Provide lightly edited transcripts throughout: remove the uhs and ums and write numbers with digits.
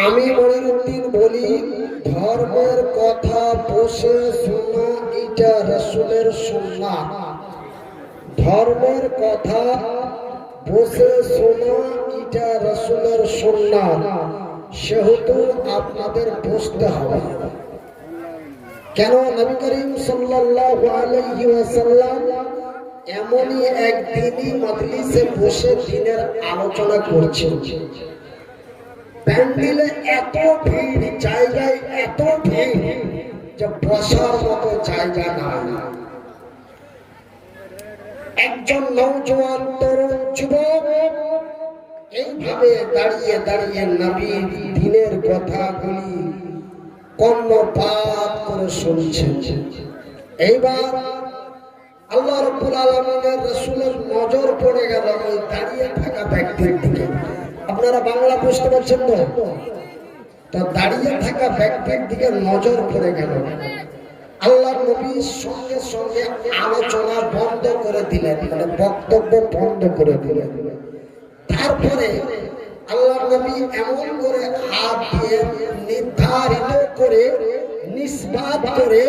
আমি মনিরুদ্দিন বলি, ধর্মের কথা বসে শোনা এটা রাসূলের সুন্নাত। ধর্মের কথা বসে শোনা এটা রাসূলের সুন্নাত, সেহেতু আপনাদের বসতে হবে। কেন? নবী করিম সাল্লাল্লাহু আলাইহি ওয়াসাল্লাম এমনই একদিনই মজলিসে বসে দিনের আলোচনা করছেন। প্যান্ডেলে এত ভিড়, জায়গায় এত ভিড় যে বসার মতো জায়গা নাই। একজন নওজোয়ান তরুণ যুবক এইভাবে দাঁড়িয়ে দাঁড়িয়ে নবীর দিনের কথাগুলি কর্ণপাত করে শুনছেন। এইবার আল্লাহ রাব্বুল আলামিনের রাসূলের নজর পড়ে গেল ওই দাঁড়িয়ে থাকা ব্যক্তির দিকে। আপনারা বাংলা বুঝতে পারছেন তো? তো দাঁড়িয়ে থাকা ব্যক্তির দিকে নজর পড়ে গেল। আল্লাহর নবী সঙ্গে সঙ্গে আলোচনা বন্ধ করে দিলেন, মানে বক্তব্য বন্ধ করে দিলেন। তারপরে আল্লাহর নবী এমন করে হাত দিয়ে নির্ধারিত করে নিসবাত করে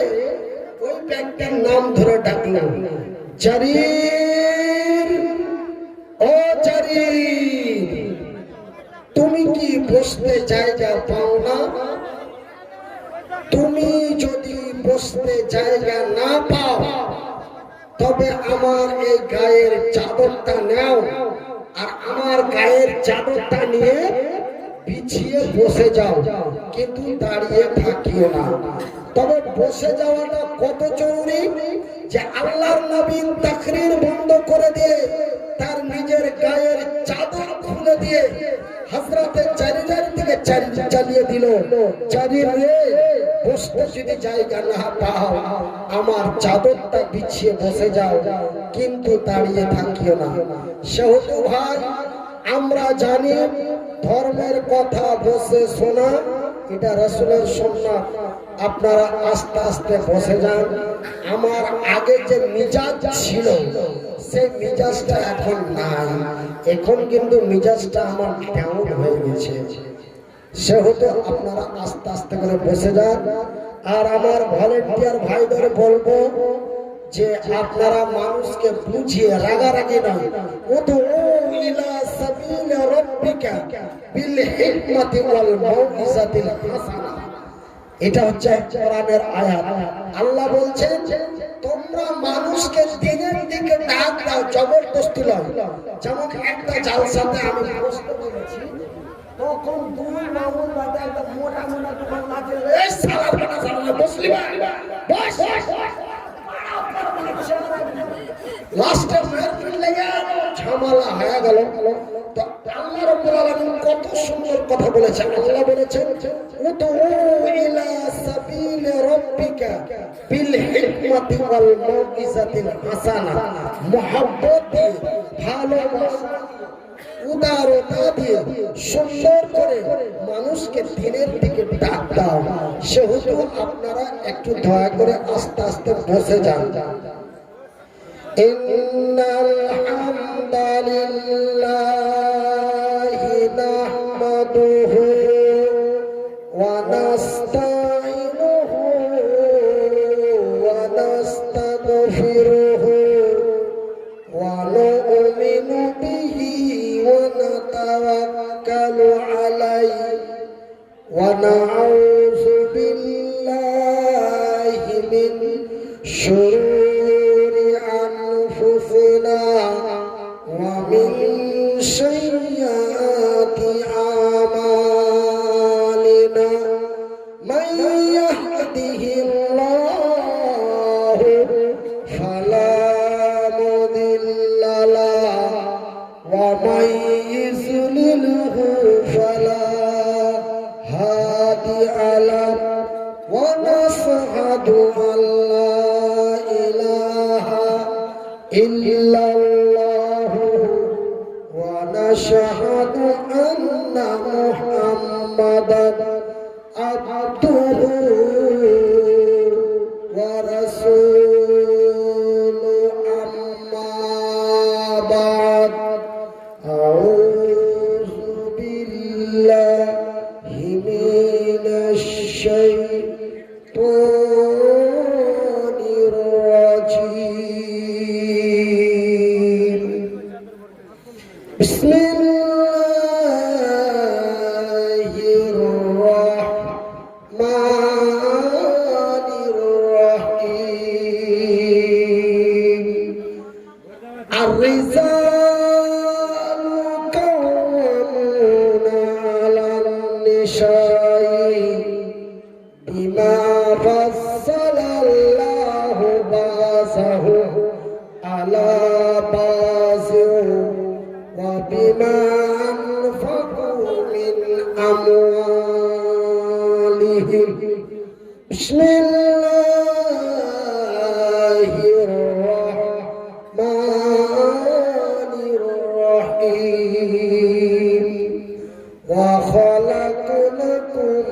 ওই ব্যক্তির নাম ধরে ডাকলেন, জারির, ও জারির, তুমি কি বসতে জায়গা পাও না? তুমি যদি বসতে জায়গা না পাও তবে আমার এই গায়ের চাদরটা নাও, আর আমার গায়ের চাদরটা নিয়ে বিছিয়ে বসে যাও, কিন্তু দাঁড়িয়ে থাকিও না। তবে বসে যাওয়াটা কত জরুরি যে আল্লাহর নবী তাকরীর বন্ধ করে দিয়ে তার নিজের গায়ের চাদর খুলে দিয়ে হযরতে জারির থেকে চালিয়ে দিল, জারির রে, বসতে যদি জায়গা না পাও আমার চাদরটা বিছিয়ে বসে যাও, কিন্তু দাঁড়িয়ে থাকিও না। সেহেতু ভাই, আমরা জানি ধর্মের কথা বসে শোনা এটা রাসূলের সুন্নাত। আপনারা আস্তে আস্তে বসে যান। আমার আগে যে মিজাজ ছিল সেই মিজাজটা এখন নাই। এখন কিন্তু মিজাজটা আমার ডাউন হয়ে গেছে। সেহেতু আপনারা আস্তে আস্তে করে বসে যান। আর আমার ভলেন্টিয়ার ভাইদের বলবো যে আপনারা মানুষকে বুঝিয়ে, রাগারাগি নয়, উদউ ইলা সাবিল রাব্বিকা বিল হিকমাতি ওয়াল মাউইজাতিল হাসানা। এটা হচ্ছে কোরআনের আয়াত। আল্লাহ বলছেন তোমরা মানুষকে দিনের দিকে ডাক দাও, জবরদস্তি নয়। যেমন একটা জালসাতে আমি বসতে বলেছি, তখন দুই মামুন বাদে একটা মোটা মোটা দোকান আছে, এই সালার বানা সালার বসলি ভাই বস লাস্টে মারপিট লেগে ঝামেলা হয়ে গেল। তো আল্লাহ রাব্বুল আলামিন কত সুন্দর কথা বলেছেন। আল্লাহ বলেছেন উদউ ইলা সাবিল রাব্বিকা বিল হিকমাতি ওয়াল মাউইজাতিল হাসানা। মুহাব্বত দিয়ে, ভালোবাসা, উদারতা দিয়ে সুন্দর করে মানুষকে দিনের দিকে ডাক দাও। সেহেতু আপনারা একটু দয়া করে আস্তে আস্তে বসে যান। ইন্নাল হামদালিল্লাহি নাহমাদুহু ওয়া নাস্তাইনুহু ওয়া নাস্তাগফিরুহু ওয়া নু'মিনু বিহি ওয়া নাতাওয়াক্কালু আলাইহি ওয়া নাউযু বিল্লাহি মিন শুরুরি আনফুসিনা ওয়া মিন সাইয়্যাতি আমালিনা মান ইয়াহদিহিল্লাহু ফালা মুদিল্লা লাহু ওয়া মান ইযলিলহু ফালা হাদিয়া লাহু ওয়া নাশহাদু আল্লা ইলাহা ইল্লাল্লাহু ওয়া নাশহাদু আন্না মুহাম্মাদান আবদুহু ওয়া রাসূলুহু। আম্মা বা'দ, আউযু الشيء بما فصل الله باسه على باس وبما أنفقوا من أموالهم بسم الله الرحمن الرحيم وخلق لكم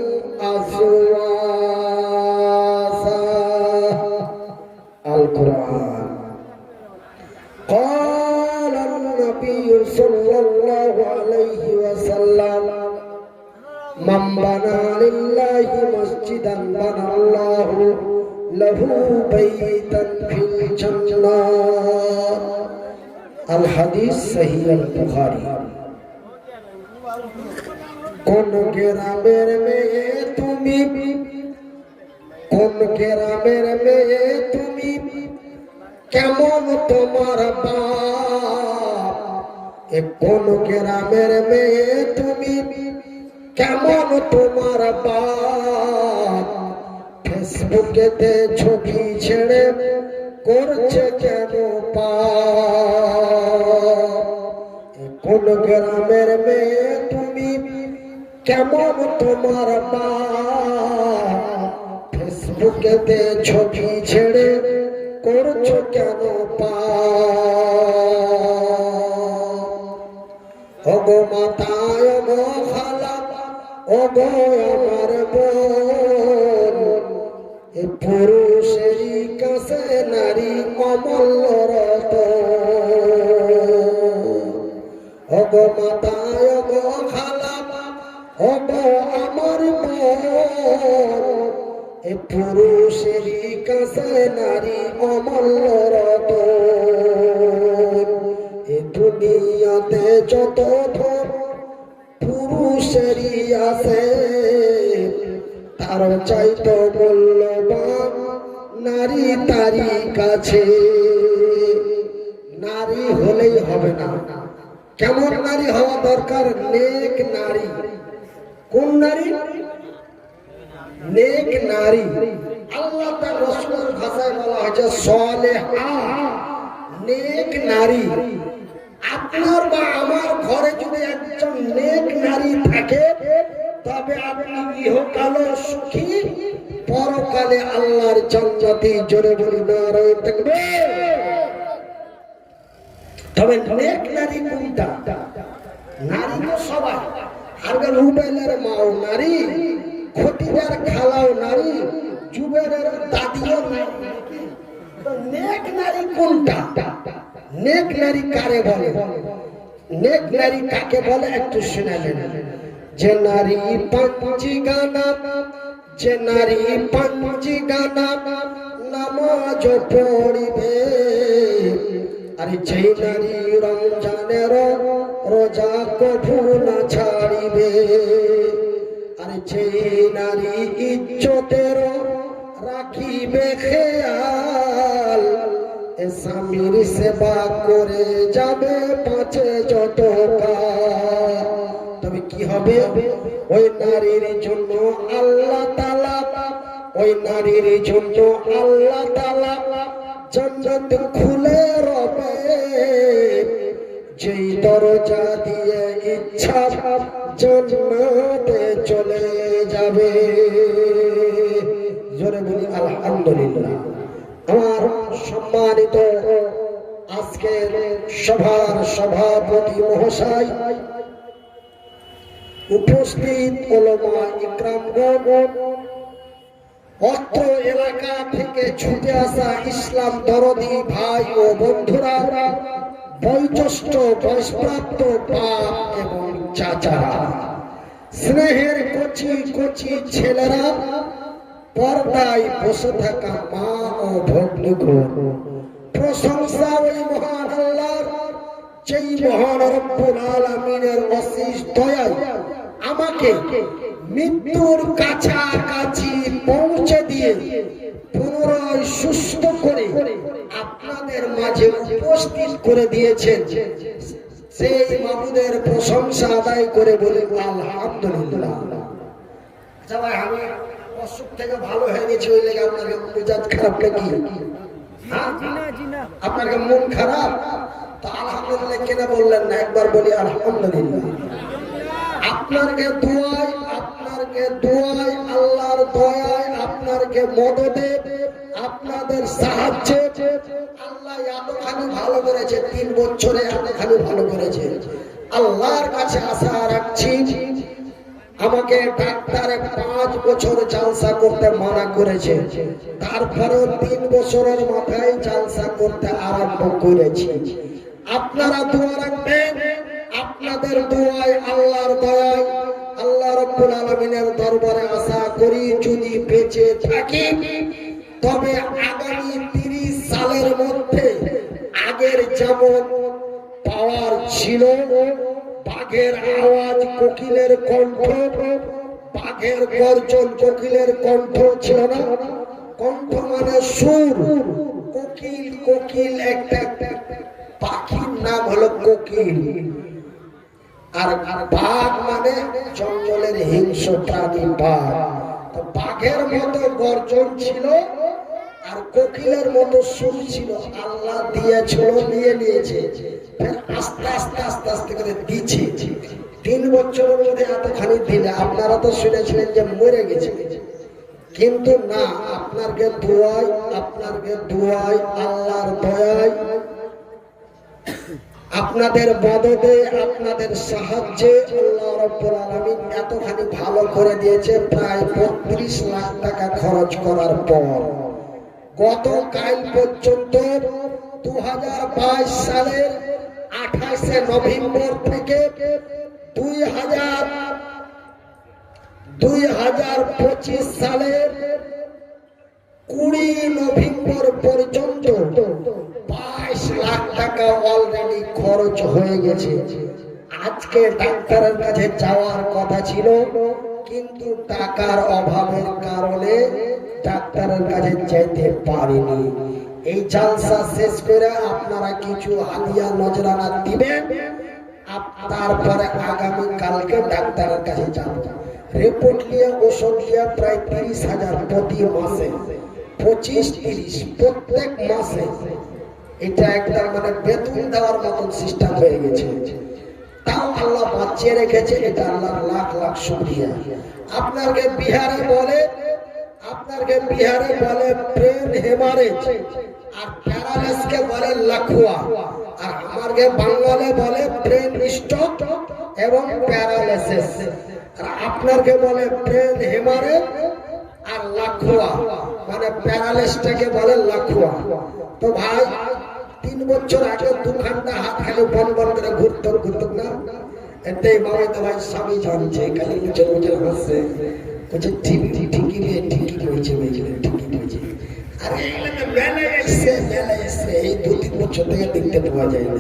أزواجا القرآن قال النبي صلى الله عليه وسلم من بنى لله مسجدا بنى الله له بيتا في الجنة الحديث صحيح البخاري কোন গ্রামের মেয়ে তুমি কোন গ্রামের মেয়ে তুমি কেমন তোমার বাপ কোন গ্রামের মেয়ে তুমি কেমন তোমার বাপ ফেসবুকেতে ছবি ছেড়ে করছে কেন পাপ কোন গ্রামের মেয়ে তুমি কেমন তোমার বাপ ফেসবুকেতে ছবি ছেড়ে করছো কেন পাপ ওগো মাতায় ওগো খালা ওগো আমার বোন এ পুরুষেরই কাছে নারী অমূল্য রতন ওগো মাতায় ওগো খালা ওগো আমার বোন এ পুরুষেরই কাছে নারী অমূল্য রতন এ দুনিয়াতে যত ধন পুরুষেরই আছে তার চাইতো মূল্যবান নারী তারই কাছে নারী হলেই হবে না কেমন নারী হওয়া দরকার নেক নারী কোন নারী নেক নারী আল্লাহ তার রাসূলের ভাষায় বলা হয়েছে সালেহা নেক নারী আপনার বা আমার ঘরে যদি একজন নেক নারী থাকে তবে আপনি ইহকালে সুখী পরকালে আল্লাহর জান্নাতে জোরে বলি নারায়ে তাকবীর তবে নেক নারী কোনটা নারী তো সবাই আগে রুবেলের মাও নারী খতিজার খালাও নারী জুবেরের দাদিও নারী নেক নারী কোনটা নেক নারী কারে বলে নেক নারী কাকে বলে একটু শুনালেন যে নারী পাঞ্জি গানা যে নারী পাঞ্জি গানা নামাজ পড়িবে আরে যে নারী রমজানের রোজা কভু না ছাড়িবে আরে যে নারী ইজ্জতের রাখিবে খেয়াল স্বামীর সেবা করে যাবে পাঁচে যত তবে কি হবে ওই নারীর জন্য আল্লাহ তাআলা ওই নারীর জন্য আল্লাহ তাআলা জান্নাত খুলে রবে যেই দরজা দিয়ে ইচ্ছা জান্নাতে চলে যাবে জোরে বলি আলহামদুলিল্লাহ আমার সম্মানিত আজকের সভার সভাপতি মহাশয় উপস্থিত ওলামা ইকরামগণ অত্র এলাকা থেকে ছুটে আসা ইসলাম দরদি ভাই ও বন্ধুরা বয়োজ্যেষ্ঠ বয়সপ্রাপ্ত বাপ এবং চাচারা স্নেহের কচি কচি ছেলেরা পর্দায় বসে থাকা মা ও ভগ্নীগণ প্রশংসা ওই মহান আল্লাহর যেই মহান রব্বুল আলামিনের অশেষ দয়ায় আমাকে মৃত্যুর কাছাকাছি পৌঁছে দিয়ে পুনরায় সুস্থ করে আপনাদের মাঝে উপস্থিত করে দিয়েছেন সেই মাবুদের প্রশংসা আদায় করে বলে আলহামদুলিল্লাহ আচ্ছা ভাই, আমি অসুখ থেকে ভালো হয়ে গেছি, ওই লেগে আপনাকে মেজাজ খারাপ নাকি? আপনাকে মন খারাপ? তো আলহামদুলিল্লাহ কেন বললেন না? একবার বলি আলহামদুলিল্লাহ। আপনাকে দোয়ায় আল্লাহর দয়ায় আপনাকে মদদে আপনাদের সাহায্যে আল্লাহ এতখানি ভালো করেছে, 3 বছরে এতখানি ভালো করেছে। আল্লাহর কাছে আশা রাখছি, আমাকে ডাক্তারে 5 বছর জালসা করতে মানা করেছে, তারপরেও 3 বছরের মাথায় জালসা করতে আরম্ভ করেছি। আপনারা দোয়া রাখবেন, আপনাদের দোয়ায় আল্লাহর দয়ায় আল্লাহ রাব্বুল আলামিনের দরবারে আশা করি যদি বেঁচে থাকি তবে আগামী 30 সালের মধ্যে আগের যেমন পাওয়ার ছিল, বাঘের আওয়াজ কোকিলের কণ্ঠ, বাঘের গর্জন কোকিলের কণ্ঠ ছিল না, কণ্ঠ মানে সুর, কোকিল, কোকিল একটা পাখির নাম হলো কোকিল, আর বাঘ মানে জঙ্গলের হিংস্র প্রাণী বাঘ। তো বাঘের মতো গর্জন ছিল আর কোকিলের মতো সুর ছিল, আল্লাহ দিয়েছিল, নিয়ে নিয়েছে, আস্তে আস্তে আস্তে আস্তে করে দিচ্ছে। 3 বছরের মধ্যে এতখানি দিলে আপনারা তো শুনেছিলেন যে মরে গেছে, কিন্তু না, আপনাকে দোয়ায় আল্লাহর দয়ায় আপনাদের মদদে আপনাদের সাহায্যে আল্লাহ রাব্বুল আলামিন এতখানি ভালো করে দিয়েছে। প্রায় 32 লাখ টাকা খরচ করার পর গতকাল পর্যন্ত 2022 সালের 28শে নভেম্বর থেকে 2025 সালের 20 নভেম্বর পর্যন্ত 22 লাখ টাকা অলরেডি খরচ হয়ে গেছে। আজকে ডাক্তারের কাছে যাওয়ার কথা ছিল, কিন্তু টাকার অভাবের কারণে ডাক্তারের কাছে যেতে পারিনি। এই জালসা শেষ করে আপনারা কিছু হাদিয়া নজরানা দিবেন, তারপরে আগামী কালকে ডাক্তারের কাছে যাব। রিপোর্ট নিয়ে ওষুধ নিয়ে প্রায় 30,000 প্রতি মাসে, 25-30 প্রত্যেক মাসে। এটা একটা মানে বেতন দেওয়ার মতন সিস্টেম হয়ে গেছে। তাও আল্লাহ বাঁচিয়ে রেখেছে, এটা আল্লাহর লাখ লাখ শুকরিয়া। আপনাকে বিহারে বলে ব্রেন হেমারেজ, আর প্যারালাইসিসকে বলে লাখুয়া, আর আমাকে বাংলাতে বলে ব্রেন স্ট্রোক এবং প্যারালাইসিস। আর আপনাকে বলে ব্রেন হেমারেজ আর লাখুয়া, মানে প্যারালাইসিসটাকে বলে লাখুয়া। তো ভাই 3 বছর আগে 2 ঘন্টা হাত খালি বন করে ঘুরতো না, এটাই মামাই তো ভাই সবই জানছে, খালি মুচে হাসছে, বলছে ঠিকই হয়েছে। আরে এগুলো মেলে এসছে, এই 2-3 বছর থেকে দেখতে পাওয়া যায় না।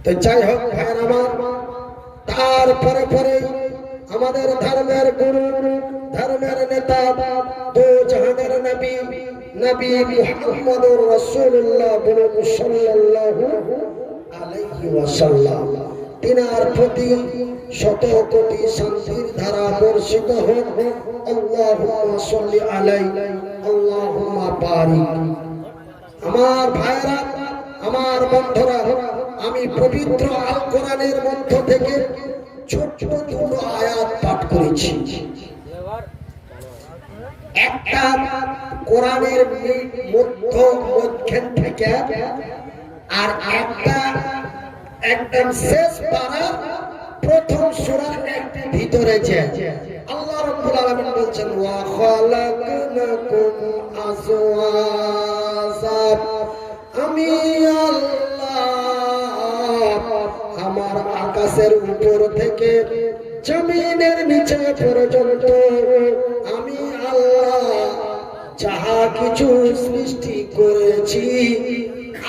তো যাই হোক ভাইয়ের আমার, তারপরে আমাদের ধর্মের গুরু, ধর্মের নেতা, দো জাহানের নবী মুহাম্মদুর রাসূলুল্লাহ সাল্লাল্লাহু আলাইহি ওয়াসাল্লাম, তিনার প্রতি শত কোটি শান্তির ধারা বর্ষিত হোক। আল্লাহুম্মা সাল্লি আলাইহি, আল্লাহুম্মা বারিক। আমার ভাইরা, আমার বন্ধুরা, আমি পবিত্র আল কোরআনের মধ্য থেকে ছোট ছোট আয়াত পাঠ করেছি। একটা কোরআনের মধ্যখান থেকে আর একটা একদম শেষ পারা প্রথম সূরার একটি ভিতরে যে আল্লাহ রাব্বুল আলামিন বলছেন ওয়া খালাকনাকুম আজওয়াজা, আমি আল্লাহ আমার আকাশের উপর থেকে জমিনের নিচে পর্যন্ত আমি আল্লাহ যাহা কিছু সৃষ্টি করেছি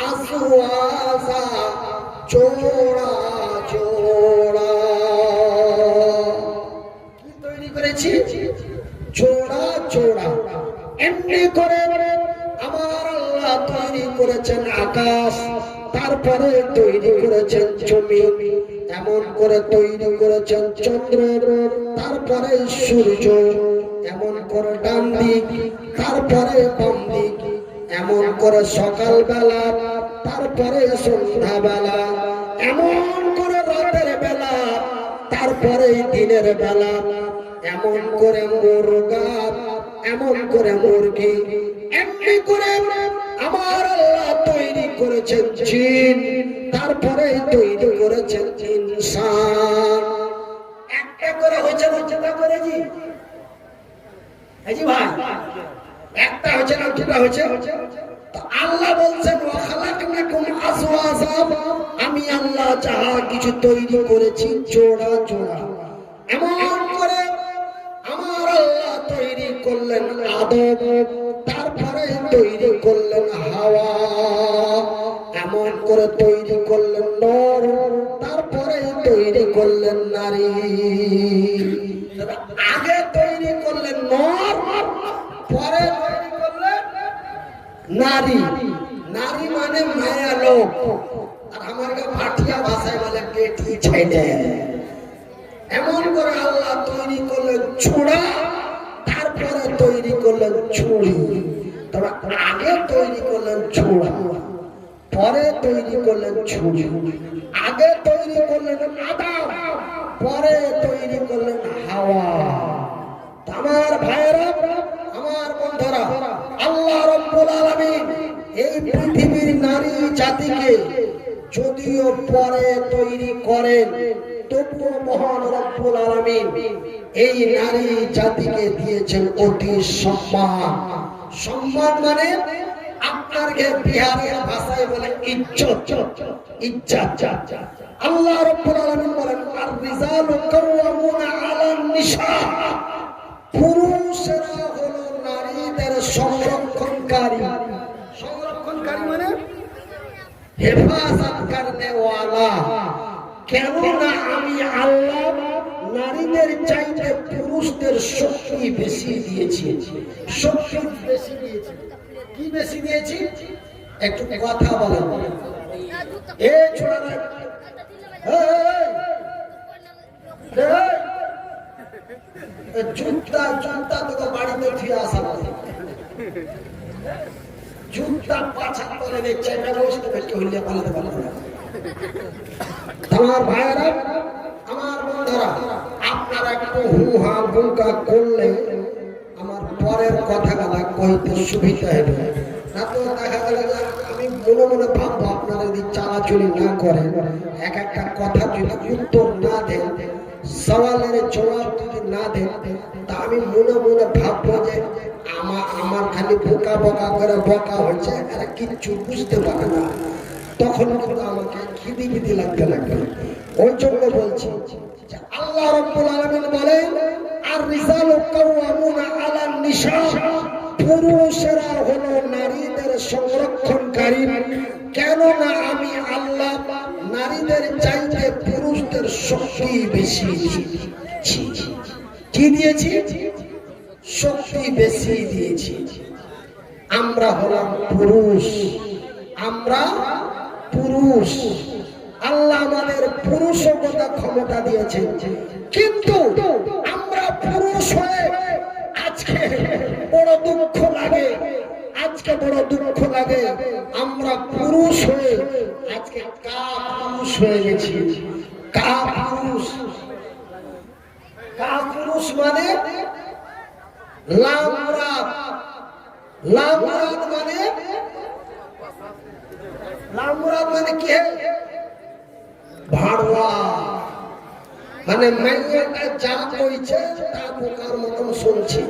আজওয়াজা, জোড়া জোড়া। কি তৈরি করেছি? জোড়া জোড়া। এমনি করে আমার আল্লাহ তৈরি করেছেন আকাশ, তারপরে তৈরি করেছেন জমিন, এমন করে তৈরি করেছেন চন্দ্র, তারপরে সূর্য, এমন করে ডান দিক, তারপরে বাম দিক, এমন করে সকাল বেলা, তারপরে সন্ধ্যা বেলা, এমন করে রাতের বেলা, তারপরে দিনের বেলা, এমন করে মুরগা, এমন করে মুরগি, এমনি করে আমার আল্লাহ তৈরি করেছেন জিন, তারপরে তৈরি করেছেন ইনসান। একটা করে হয়েছে না করেছি এই ভাই, একটা হয়েছে না দুটা হয়েছে? তো আল্লাহ বলছেন ওয়া খালাকনাকুম আজওয়াজা, আমি আল্লাহ যাহা কিছু তৈরি করেছি জোড়া জোড়া। এমন করে আমার আল্লাহ তৈরি করলেন আদম, তারপরে তৈরি করলেন হাওয়া, এমন করে তৈরি করলেন নর, তারপরে তৈরি করলেন নারী। আগে তৈরি করলেন নর, পরে তৈরি করলেন নারী। নারী মানে মায়া লোক, আর আমার ভাটিয়া ভাষায় বলে পেটি ছেলে। এমন করে আল্লাহ তৈরি করলেন ছুড়া, তারপরে তৈরি করলেন ছুরি। তবে আগে তৈরি করলেন ছুড়া, পরে তৈরি করলেন ছুরি। আগে তৈরি করলেন আদম, পরে তৈরি করলেন হাওয়া। আমার ভাইয়েরা, আমার বন্ধুরা, আল্লাহ রাব্বুল আলামিন এই পৃথিবীর নারী জাতিকে যদিও পরে তৈরি করেন, তবুও মহান রব্বুল আলামিন এই নারী জাতিকে দিয়েছেন অতি সম্মান। সম্মান মানে আপনার বিহারের ভাষায় বলে ইজ্জত, ইজ্জত। আল্লাহ রাব্বুল আলামিন বলেন আর রিজালু কাওয়ামুনা আলান নিসা, পুরুষেরা হলো নারীদের সংরক্ষণকারী। সংরক্ষণকারী মানে হেফাজত করনে ওয়ালা। কেননা আমি আল্লাহ নারীদের চাইতে পুরুষদের শক্তি বেশি দিয়েছি। শক্তি বেশি দিয়েছি। কি বেশি দিয়েছি? একটু কথা বলেন। এ ছোড়া, জুতা জুতা তোকে বাড়িতে ফিরে আসা, জুতা পাছা করে দেখছে হইলে পালাতে পারবে না। আমার ভাইয়েরা, আমার বন্ধুরা, আপনারা একটু হুহা বুকা করলে আমার পরের কথাগুলা কইতে সুবিধা হবে। না তো দেখা গেল আমি মনে মনে ভাববো আপনারা যদি চালাচুলি না করেন, এক একটা কথা যদি উত্তর না দেন, সওয়ালের জবাব যদি না দেন, তা আমি মনে মনে ভাববো যে আমার খালি বোকা বোকা করে বকা হয়েছে, এরা কিচ্ছু বুঝতে পারে না। তখন কিন্তু আমাকে খিদি খিদি লাগতে লাগবে। ওই জন্য বলছি যে আল্লাহ রাব্বুল আলামিন বলেন আর রিজালু কাওয়ামুনা আলান নিসা, পুরুষেরা হলো নারীদের সংরক্ষণকারী। কেননা আমি আল্লাহ নারীদের চাইতে পুরুষদের শক্তি বেশি দিয়েছি। কি দিয়েছি? শক্তি বেশি দিয়েছি। আমরা হলাম পুরুষ, আমরা পুরুষ। আল্লাহ আমাদের পুরুষতা ক্ষমতা দিয়েছেন, কিন্তু আমরা পুরুষ হয়ে আজকে বড় দুঃখ লাগে। আজকে বড় দুঃখ লাগে আমরা পুরুষ হয়ে আজকে কাপুরুষ হয়ে গেছি। কাপুরুষ, কাপুরুষ মানে লামরাত। লামরাত মানে, লামরাত মানে কি? ভাড়ুয়া। মানে মাইয়াটা যা কইছে তা বোকার মতন শুনছি,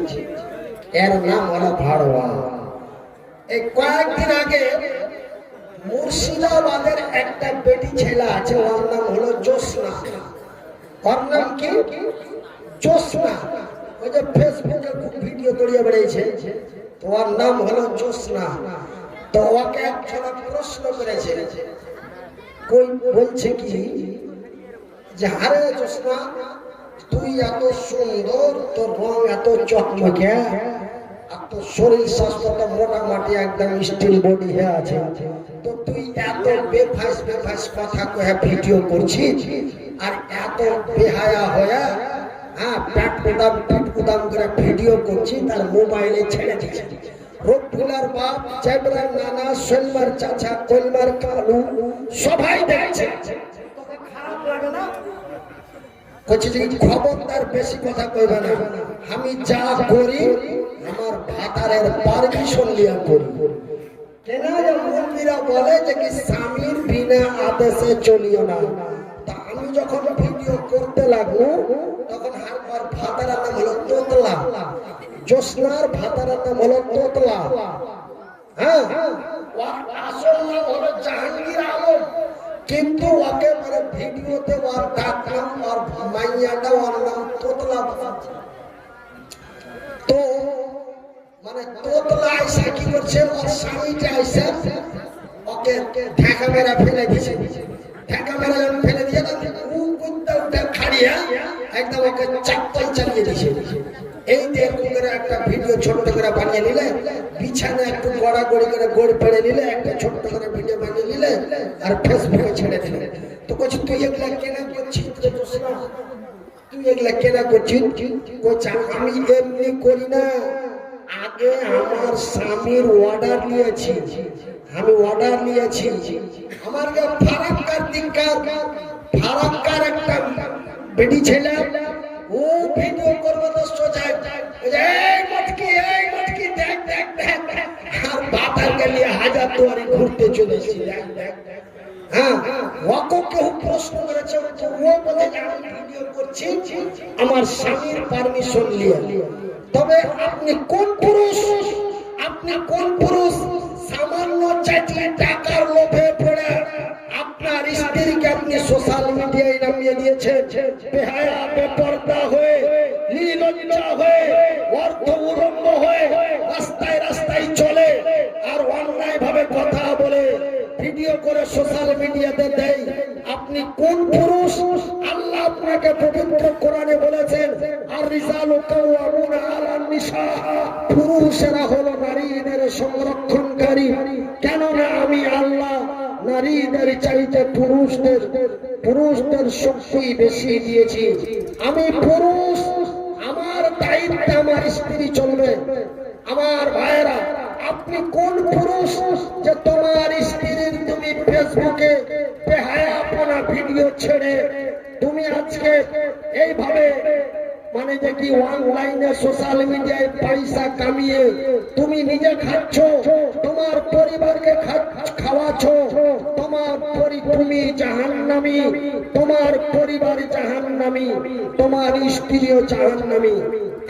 এর নাম হলো ভাড়ুয়া। এই কয়েকদিন আগে মুর্শিদাবাদের একটা বেটি ছেলে আছে, ওর নাম হলো জোসনা। ওর নাম কি? জোসনা। ওই যে ফেসবুকে খুব ভিডিও তৈরি বেড়েছে, তো ওর নাম হলো জোসনা। তো ওকে একজন প্রশ্ন করেছে, কই বলছে কি যে আরে জোসনা, তুই এত সুন্দর, তোর রং এত চকমকে, আর তোর শরীর স্বাস্থ্যটা মোটামুটি একদম স্টিল বডি হয়ে আছে, তো তুই এত বেফাস বেফাস কথা কয়ে ভিডিও করছিস, আর এত বেহায়া হয়ে হ্যাঁ প্যাট কুদাম করে ভিডিও করছি তার মোবাইলে ছেড়ে দিচ্ছে। রূপগুলার বাপ, জেবরার নানা, সলমার চাচা, কলমার কালু সবাই দেখছে। খবরদার বেশি কথা কইবে না, আমি যা করি আমার ভাতারের পারমিশন লিয়া করি। কেন যে মন্দিরা বলে যে কি স্বামীর বিনা আদেশে চলিও না। তা আমি যখন ভিডিও করতে লাগলো তখন আমার ভাতারের নাম হলো তোতলা, জোসনার ভাতারের নাম হলো তোতলা। হ্যাঁ, আসল নাম হলো জাহাঙ্গীর আলম, কিন্তু ওকে মানে ভিডিওতে ওর ডাকলাম আর মাইয়াটা ওর নাম তোতলা। তো মানে তোতলা আইসা কি করছে, ওর স্বামীটা আইসা ওকে ঢাকা মেরা ফেলে দিয়েছে। ঢাকা মেরা যখন ফেলে দিয়ে খাড়িয়া একদম ওকে চাপ্পাই চালিয়ে দিয়েছে। এই এরকম করে একটা ভিডিও ছোট্ট করে বানিয়ে নিলে, বিছানা একটু গড়াগড়ি করে গোড় পেড়ে নিলে, একটা ছোট্ট করে ভিডিও বানিয়ে নিলে আর ফেসবুকে ছেড়ে দিলে। তো বলছি তুই এগুলা কেনা করছিস, তুই এগুলা কেনা করছিস? বলছে আমি এমনি করি না, আগে আমার স্বামীর অর্ডার নিয়েছি, আমি অর্ডার নিয়েছি। আমার ফারাক্কার একটা বেটি ছেলে, ও ভিডিও করবো তো সোজায় এই মটকি দেখ দেখ দেখ, আর বাতারকে নিয়ে হাজার দুয়ারে ঘুরতে চলেছি। হ্যাঁ, ওকে কেউ প্রশ্ন করেছে, ও বলে আমি ভিডিও করছি আমার স্বামীর পারমিশন নিয়ে। তবে আপনি কোন পুরুষ, আপনি কোন পুরুষ সামান্য চাইলে টাকার লোভে পড়ে আপনার স্ত্রীকে আপনি সোশ্যাল মিডিয়ায় নামিয়ে দিয়েছেন? বেহায়া বেপরদা হয়ে, নির্লজ্জা হয়ে, অর্থ উলঙ্গ হয়ে রাস্তায় রাস্তায় চলে আর অন্যায় ভাবে কথা বলে ভিডিও করে সোশ্যাল মিডিয়াতে দেয়। আপনি কোন পুরুষ? আল্লাহ আপনাকে পবিত্র কোরআনে বলেছেন আর রিজালু কাওয়ামুনা আলান নিসা, পুরুষেরা হলো নারীদের সংরক্ষণকারী। কেননা আমি আল্লাহ নারীদের চাইতে পুরুষদের শক্তি বেশি দিয়েছি। আমি পুরুষ, আমার দায়িত্বে আমার স্ত্রী চলবে। আমার ভাইয়েরা, আপনি কোন পুরুষ যে তোমার স্ত্রীর তুমি ফেসবুকে বেহায়াপনা ভিডিও ছেড়ে তুমি আজকে এইভাবে মানে যে কি অনলাইনে সোশ্যাল মিডিয়ায় পয়সা কামিয়ে তুমি নিজে খাচ্ছ, তোমার পরিবারকে খাওয়াচ্ছ, তুমি জাহান্নামী, তোমার পরিবার জাহান্নামী, তোমার স্ত্রীও জাহান্নামী।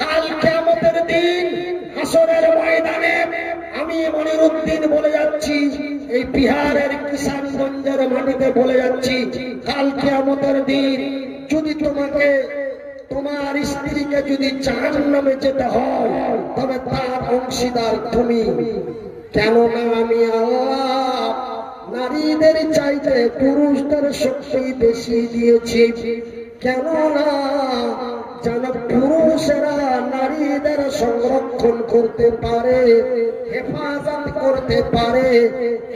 কাল কিয়ামতের দিন হাসরের ময়দানে আমি মনিরউদ্দিন বলে যাচ্ছি, এই বিহারের কিষানগঞ্জের মাটিতে বলে যাচ্ছি, কাল কিয়ামতের দিন যদি তোমাকে তোমার স্ত্রীকে যদি জাহান্নামে যেতে হয় তবে তার অংশীদার তুমি। কেননা আমি আল্লাহ নারীদের চাইতে পুরুষদের শক্তি বেশি দিয়েছি। কেননা যেন পুরুষেরা নারীদের সংরক্ষণ করতে পারে, হেফাজত করতে পারে।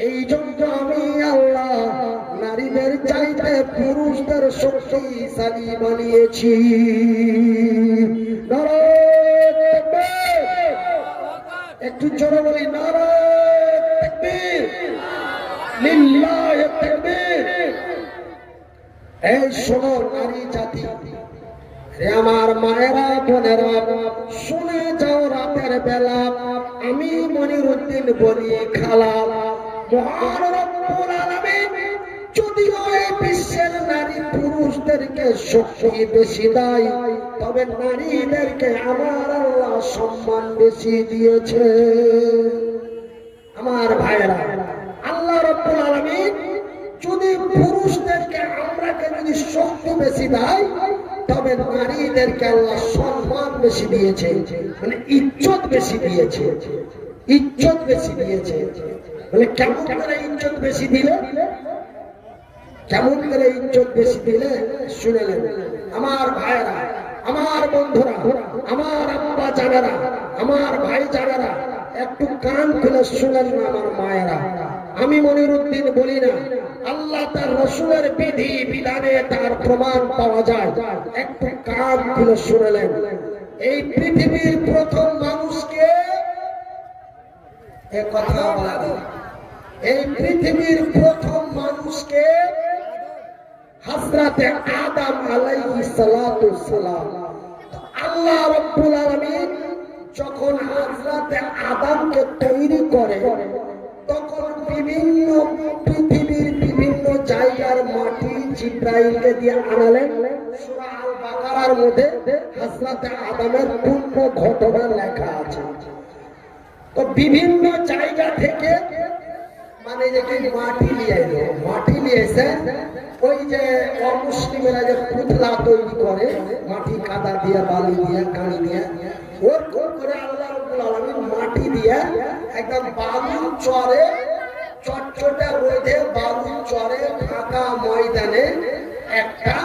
এই জন্য আমি আল্লাহ নারীদের চাইতে পুরুষদের শক্তিশালী বানিয়েছি। একটু জোরে বলি নারায়ে তাকবীর, লিল্লাহি তাকবীর। এই শোনো নারী জাতি, রে আমার মায়েরা বোনেরা, শুনে যাও রাতের বেলা আমি মনিরউদ্দিন বলি খালা, মহান রব্বুল আলামিন যদিও এই বিশ্বের নারী পুরুষদেরকে শক্তি বেশি দেয়, তবে নারীদেরকে আমার আল্লাহ সম্মান বেশি দিয়েছে। আমার ভাইয়েরা, আল্লাহ রব্বুল আলামিন যদি পুরুষদেরকে আমরাকে যদি শক্তি বেশি দেয়, তবে নারীদেরকে আল্লাহ সম্মান বেশি দিয়েছে, মানে ইজ্জত বেশি দিয়েছে, ইজ্জত বেশি দিয়েছে। মানে কেমন করে ইজ্জত বেশি দিলে, কেমন করে ইজ্জত বেশি দিলে শুনে নেন। আমার ভাইয়েরা, আমার বন্ধুরা, আমার আব্বা জানেরা, আমার ভাই জানেরা, একটু কান খুলে শুনেন না আমার মায়েরা। আমি মনিরুদ্দিন বলি না, আল্লাহ তার রসুলের বিধি বিধানে তার প্রমাণ পাওয়া যায়। একটু কান খুলে শুনলেন, এই পৃথিবীর প্রথম মানুষকে, এ কথা বলা, এই পৃথিবীর প্রথম মানুষকে হযরতে আদম আলাইহিস সালাতু সালাম। আল্লাহ রাব্বুল আলামিন যখন হযরতে আদমকে তৈরি করে, তখন বিভিন্ন পৃথিবীর বিভিন্ন জায়গার মাটি জিব্রাইলকে দিয়ে আনালেন। সূরা আল বাকারার মধ্যে হযরতে আদমের পূর্ণ ঘটনা লেখা আছে। তো বিভিন্ন জায়গা থেকে মানে যে মাটি নিয়ে এলো, মাটি নিয়ে এসে ওই যে অমুসলিমেরা যে পুতলা তৈরি করে মাটি কাদা দিয়ে, বালি দিয়ে, কানি দিয়ে, ওর করে আল্লাহ রাব্বুল আলামিন মাটি দিয়ে একদম বালুর চরে, চটচটে রোদে বালুর চরে ফাঁকা ময়দানে একটা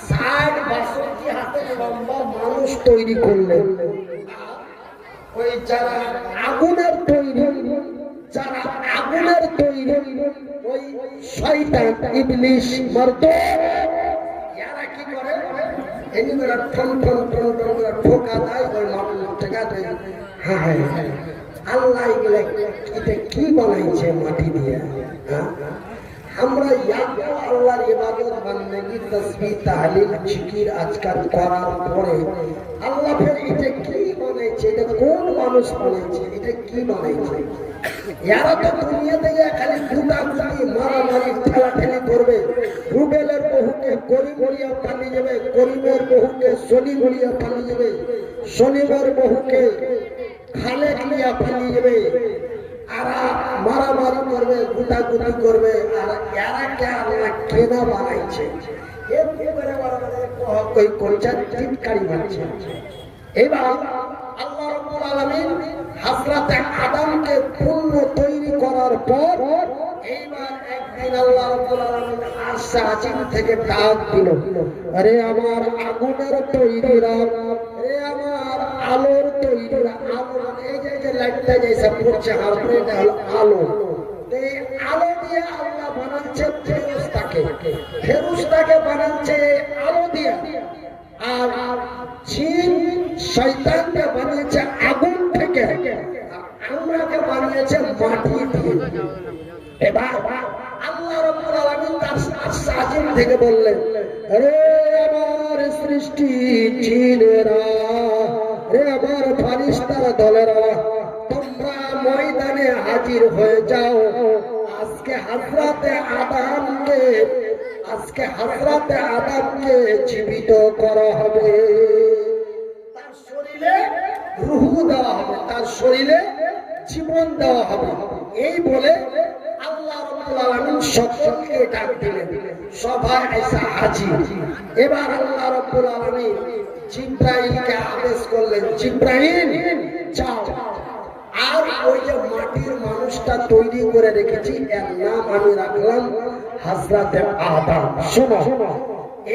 60-62 হাতের লম্বা মানুষ তৈরি করলেন। ওই যারা আগুনের তৈরি, যারা আগুনের তৈরি, ওই শয়তান ইবলিস মর্দ, এরা কি করে, এনিমেরা ঠন ঠন ঠন ঠন করে ঠোকা দেয় ওই মাটিটাকে। হ্যাঁ, আল্লাহ এগুলো এটা কি বানাইছে মাটি দিয়ে? আমরা আল্লাহর ইবাদত, বান্দেগি, তাসবিহ, তাহলিল, জিকির আজকাল করার পরে আল্লাহ ফের এটা কি বানাইছে, এটা কোন মানুষ বানাইছে, এটা কি বানাইছে? এরা তো দুনিয়া থেকে খালি গুটাগুটি, মারামারি, ঠেলাঠেলি করবে। রুবেলের বহুকে করিম বলিয়া পালিয়ে যাবে, করিমের বহুকে শনি বলিয়া পালিয়ে যাবে, শনিবার বহুকে খালেক লিয়া পালিয়ে যাবে। আর মারামারি করবে, গুটাগুটি করবে। আর এরা কে আল্লাহ কেনা বানাইছে? এবার আল্লাহ রাব্বুল আলামিন হযরতে আদমকে পূর্ণ তৈরি করার পর এইবার একদিন আল্লাহ রাব্বুল আলামিন আরশে আজিম থেকে ডাক দিল, আরে আমার আগুনের তৈরিরা, আরে আমার আলোর তৈরিরা। আলো এই যে লাইটটা যেসব পড়ছে হাতে, এটা হলো আলো। এই আলো দিয়ে আল্লাহ বানাচ্ছে ফেরেশতাকে, ফেরেশতাকে বানাচ্ছে আলো দিয়ে। আর জিন শয়তানকে বানিয়েছে আগুন থেকে, আমরাকে বানিয়েছে মাটি দিয়ে। এবার আল্লাহ রাব্বুল আলামিন তার আরশে আজিম থেকে বললেন, আরে আমার সৃষ্টি জিনেরা, রে আমার ফারিস্তার দলেরা, তোমরা ময়দানে হাজির হয়ে যাও। আজকে হযরতে আদমকে জীবিত করা হবে, তার শরীরে রূহ দেওয়া হবে, তার শরীরে জীবন দেওয়া হবে। এই বলে আল্লাহ রাব্বুল আলামিন সকলকে ডাক দিলেন, সবাই এসে হাজির। এবার আল্লাহ রাব্বুল আলামিন জিবরাইলকে আদেশ করলেন, জিবরাইল যাও, আর ওই যে মাটির মানুষটা তৈরি করে রেখেছি, এর নাম আমি রাখলাম হযরতে আদম। শোনো,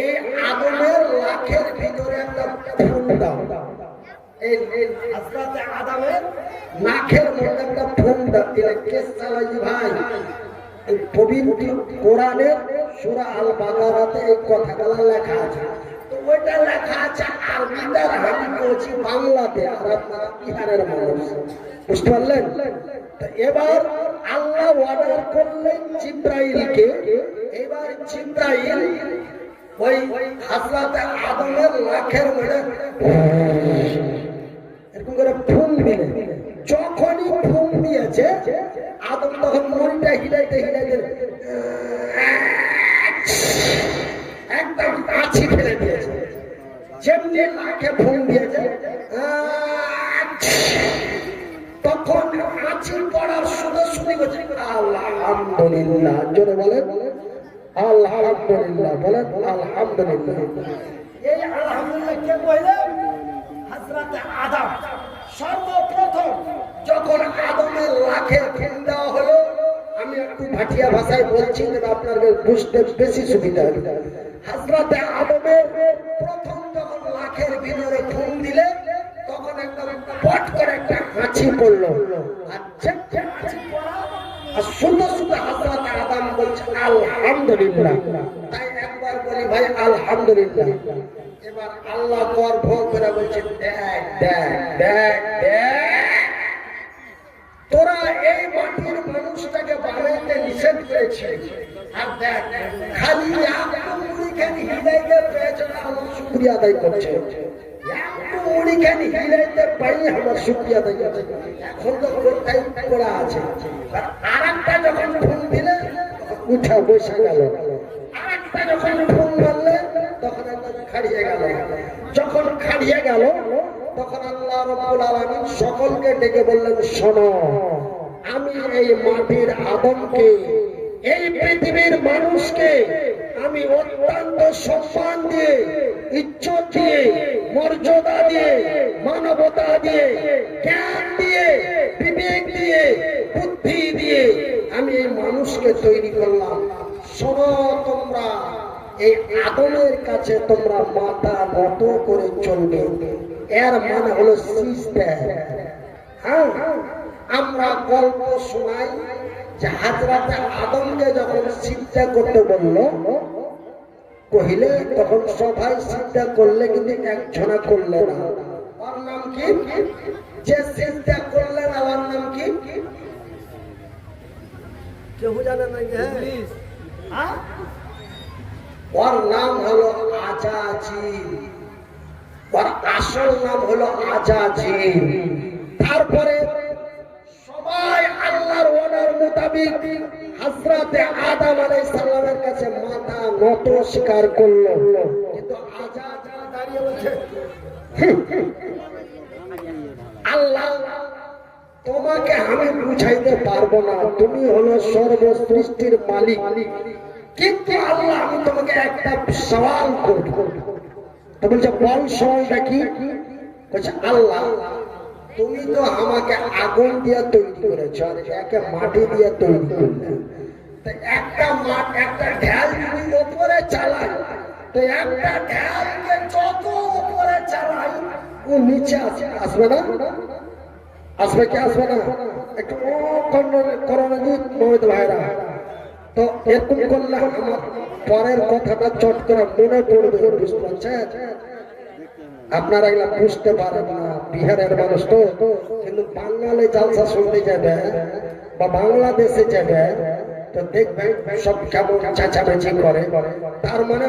এই আদমের লাখের ভিতরে একটা ফুল দাও। এই হযরতে আদমের নাকের মধ্যে একটা ফুল দাও। দিলে কেস চালাই ভাই, এই পবিত্র কোরআনের সূরা আল বাকারাতে এই কথাগুলো লেখা আছে। তো ওইটা লেখা আছে আরবিতে, আর আমি বলছি বাংলাতে, আর আপনারা বিহারের মানুষ, বুঝতে পারলেন? এবার আল্লাহ অর্ডার করলেন জিবরাইলকে। এবার জিবরাইল ওই হযরতে আদমের লাখের মধ্যে এরকম করে ফুল দিলেন। যখনই ফুল দিয়েছে, আদম তখন মনটা হিলাইতে হিলাইতে একদম কাছি ফেলে দিয়েছে। যেমনি লাখে ফুল দিয়েছে, তখন কাছি পড়ার শুনে শুনে গেছে আলহামদুলিল্লাহ। জোরে বলেন আলহামদুলিল্লাহ, বলেন আলহামদুলিল্লাহ। এই আলহামদুলিল্লাহ কে কইলেন? হযরতে আদম। সর্বপ্রথম যখন আদমের লাখে ফুল দেওয়া হলো, আমি একটু ভাটিয়া ভাষায় বলছি যেটা আপনাদের বুঝতে বেশি সুবিধা হবে। হযরতে আদমের প্রথম যখন লাখের ভিতরে ফুল দিলে, তখন একদম পট করে একটা হাঁচি পড়লো। আর হাঁচি পড়া আর শুধু শুধু হযরত আদম বলছে আলহামদুলিল্লাহ। তাই একবার বলি ভাই আলহামদুলিল্লাহ। এবার আল্লাহ গর্ব করে বলছে দেখ দেখ দেখ দেখ, তোরা এই মাটির মানুষটাকে বানাইতে নিষেধ করেছিস, আর দেখ খালি মুড়িখানি হিলাইতে পেয়েছে আমার শুকরিয়া আদায় করছে, মুড়িখানি হিলাইতে পারি আমার শুকরিয়া আদায় করছে। এখন তো কোথায় পড়া আছে, আর একটা যখন ফোন দিলে উঠা বসে গেল, আর একটা যখন ফোন মারলে তখন খাড়িয়ে গেল। যখন খাড়িয়ে গেল তখন আল্লাহ রাব্বুল আলামিন সকলকে ডেকে বললেন, শোনো, আমি এই মাটির আদমকে, এই পৃথিবীর মানুষকে আমি অত্যন্ত সম্মান দিয়ে, ইজ্জত দিয়ে, মর্যাদা দিয়ে, মানবতা দিয়ে, জ্ঞান দিয়ে, বিবেক দিয়ে, বুদ্ধি দিয়ে আমি এই মানুষকে তৈরি করলাম। শোনো, তোমরা এই আদমের কাছে তোমরা মাথা নত করে চলবে, এর মানে হলো সিজদা। হ্যাঁ, আমরা গল্প শোনাই যে হযরত আদমকে যখন সিজদা করতে বলল কহিলে তখন সবাই সিজদা করলে, কিন্তু একজনা করলে না। ওর নাম কি? যে সিজদা করলেন ওর নাম কি? কেউ জানে না? হ্যাঁ, ওর নাম হলো আজাজিল। ওর আসল নাম হলো আজাজিল। তারপরে সবাই আল্লাহর ওয়াদার মোতাবেক হযরত আদম আলাইহিস সালামের কাছে মাথা নত স্বীকার করলো, কিন্তু আজাজিল দাঁড়িয়ে বলছে, আল্লাহ তোমাকে আমি বুঝাইতে পারবো না, তুমি হলো সর্বসৃষ্টির মালিক, কিন্তু আল্লাহ আমি তোমাকে একটা সওয়াল করব। তো বলছে, বল সওয়ালটা কি? বলছে, আল্লাহ তুমি তো আমাকে আগুন দিয়ে তৈরি করেছো, আর একে মাটি দিয়ে তৈরি করলে, একটা ঢাল যদি উপরে চালাই, তো একটা ঢালকে যত উপরে চালাই ও নিচে আসবে না? আসবে কি আসবে না? একটু করোনা দিন মহিত ভাইরা, তো এরকম করলে আমার পরের কথাটা চট করে মনে পড়বে, বুঝতে পারছেন? আপনারা এগুলা বুঝতে পারেন না, বিহারের মানুষ তো, কিন্তু বাঙালি জালসা শুনতে যাবে বা বাংলাদেশে যাবে তো দেখবেন সব কেমন চাচামেচি করে, তার মানে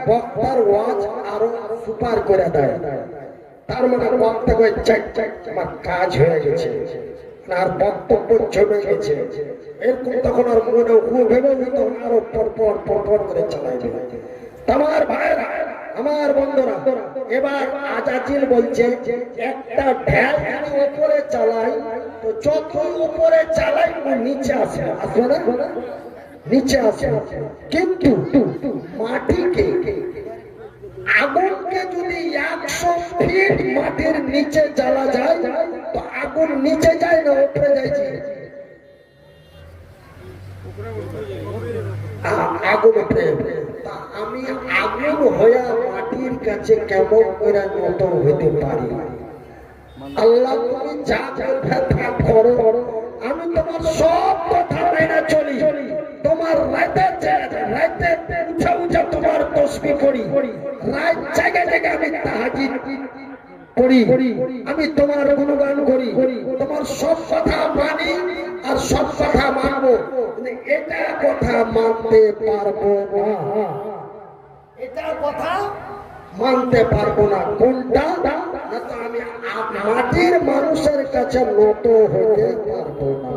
বক্তার ওয়াজ আরো সুপার করে দেয়। তার মানে বক্তা কয়ে আমার কাজ হয়ে গেছে, আর বক্তব্য জমে গেছে, এরকম তখন আর মনে ভেবে তখন আরো পরপর করে চালাই যাবে। আমার ভাইরা, আমার বন্ধুরা, এবার আজাজিল বলছে একটা ঢেল যদি উপরে চালাই, তো যত উপরে চালাই ও নিচে আসে, আসবে না? নিচে আসে। কিন্তু মাটিকে, আগুনকে যদি 100 ফিট মাটির নিচে জ্বালা যায়, তো আগুন নিচে যায় না উপরে যায়? আগুন উপরে। আমি আগুন হয়ে মাটির কাছে কেমন করে নত হইতে পারি? আল্লাহ তুমি যা করো, আমি তোমার সব কথা মেনে চলি। তোমার রাতে উঠা উঠা তোমার তসবিহ পড়ি, রাত জায়গায় জায়গায় আমি তাহাজ্জুদ পড়ি, আমি তোমার গুণগান করি, তোমার সব কথা মানি আর সব কথা মানবো। এটা কথা মানতে পারবো না, এটা কথা মানতে পারবো না। কোনটা? না তো আমি মাটির মানুষের কাছে নত হতে পারবো না।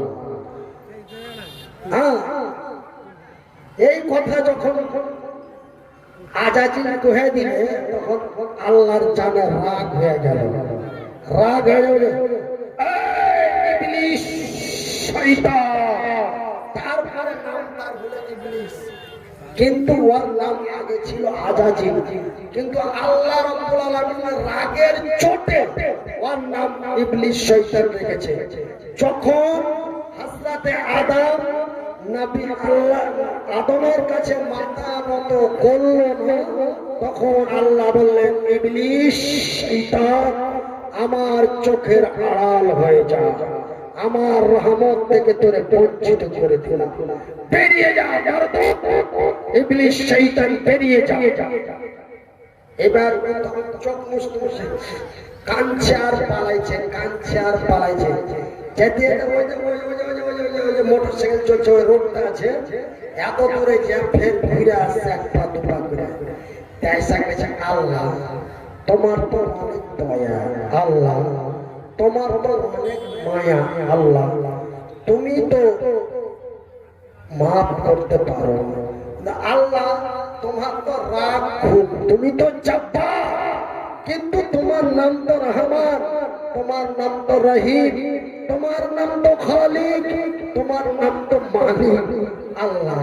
এই কথা যখন আজাজিল কহে দিলে তখন আল্লাহর জানে রাগ হয়ে গেল। রাগ হয়ে গেল, ইবলিস শয়তান। তারপরে নাম তার হলো ইবলিস, কিন্তু ওর নাম আগে ছিল আজাজিল। কিন্তু আল্লাহ রাব্বুল আলামিনের রাগের চোটে ওর নাম ইবলিস শয়তান রেখেছে। যখন হযরতে আদম নবী আল্লাহ আদমের কাছে মাথা নত করল না, তখন আল্লাহ বললেন, ইবলিস শয়তান আমার চোখের আড়াল হয়ে যা, আমার রহমত থেকে তোরে বঞ্চিত করে দিলাম। বেরিয়ে যা ইবলিস শয়তান, বেরিয়ে যা। এবার চোখ মুছতে মুছতে কাঁদছে আর পালাইছে, কাঁদছে আর পালাইছে। যেতে মোটর সাইকেল চলছে, ওই রোডটা আছে, এত দূরে যে ফের ঘুরে আসছে এক পা দু পা ঘুরে। আল্লাহ তোমার তো অনেক দয়া, আল্লাহ তোমার তো অনেক মায়া, আল্লাহ তুমি তো মাফ করতে পারো। আল্লাহ তোমার তো রাগ খুব, তুমি তো জব্বার, কিন্তু তোমার নাম তো রহমান, তোমার নাম তো রহিম, তোমার নাম তো খালিক, তোমার নাম তো মালিক। আল্লাহ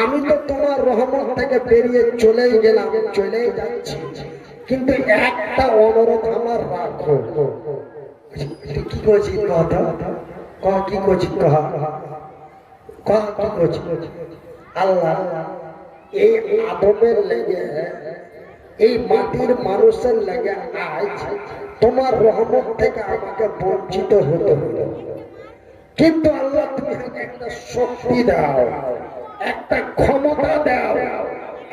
আমি তো তোমার রহমত থেকে বেরিয়ে চলেই গেলাম, চলেই যাচ্ছি, কিন্তু একটা অনুরোধ আমার রাখো। কি করছি কথা কি করছি কি করছি? আল্লাহ এই আদমের লেগে, এই মাটির মানুষের লেগে আজ তোমার রহমত থেকে আমাকে বঞ্চিত হতে হলো, কিন্তু আল্লাহ তুমি একটা শক্তি দাও, একটা ক্ষমতা দাও,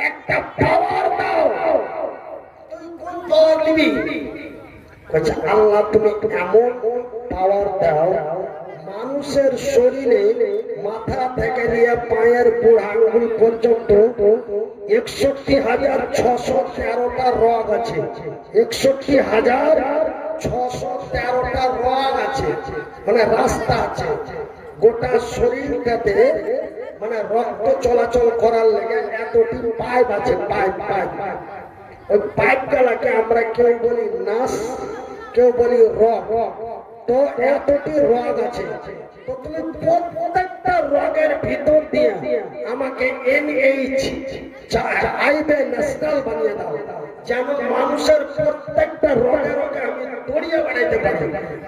একটা পাওয়ার দাও। তুই কোন পাওয়ার দিবি? আল্লাহ তুমি এমন পাওয়ার দাও, মানুষের শরীরে মাথা থেকে নিয়ে পায়ের বুড় আঙ্গুল পর্যন্ত 61,613টা রগ আছে, 61,613টা রগ আছে, মানে রাস্তা আছে। গোটা শরীরটাতে মানে রক্ত চলাচল করার লেগে এতটি পাইপ আছে, পাইপ পাইপ। ওই পাইপ গুলাকে আমরা কেউ বলি নাস, কেউ বলি রগ। তো এতটি রগ আছে, তো তুমি প্রত্যেকটা রগের ভিতর দিয়ে আমাকে NHIV ন্যাশনাল বানিয়ে দাও, যেন মানুষের প্রত্যেকটা রগে রগে আমি দড়িয়ে বেড়াইতে পারি।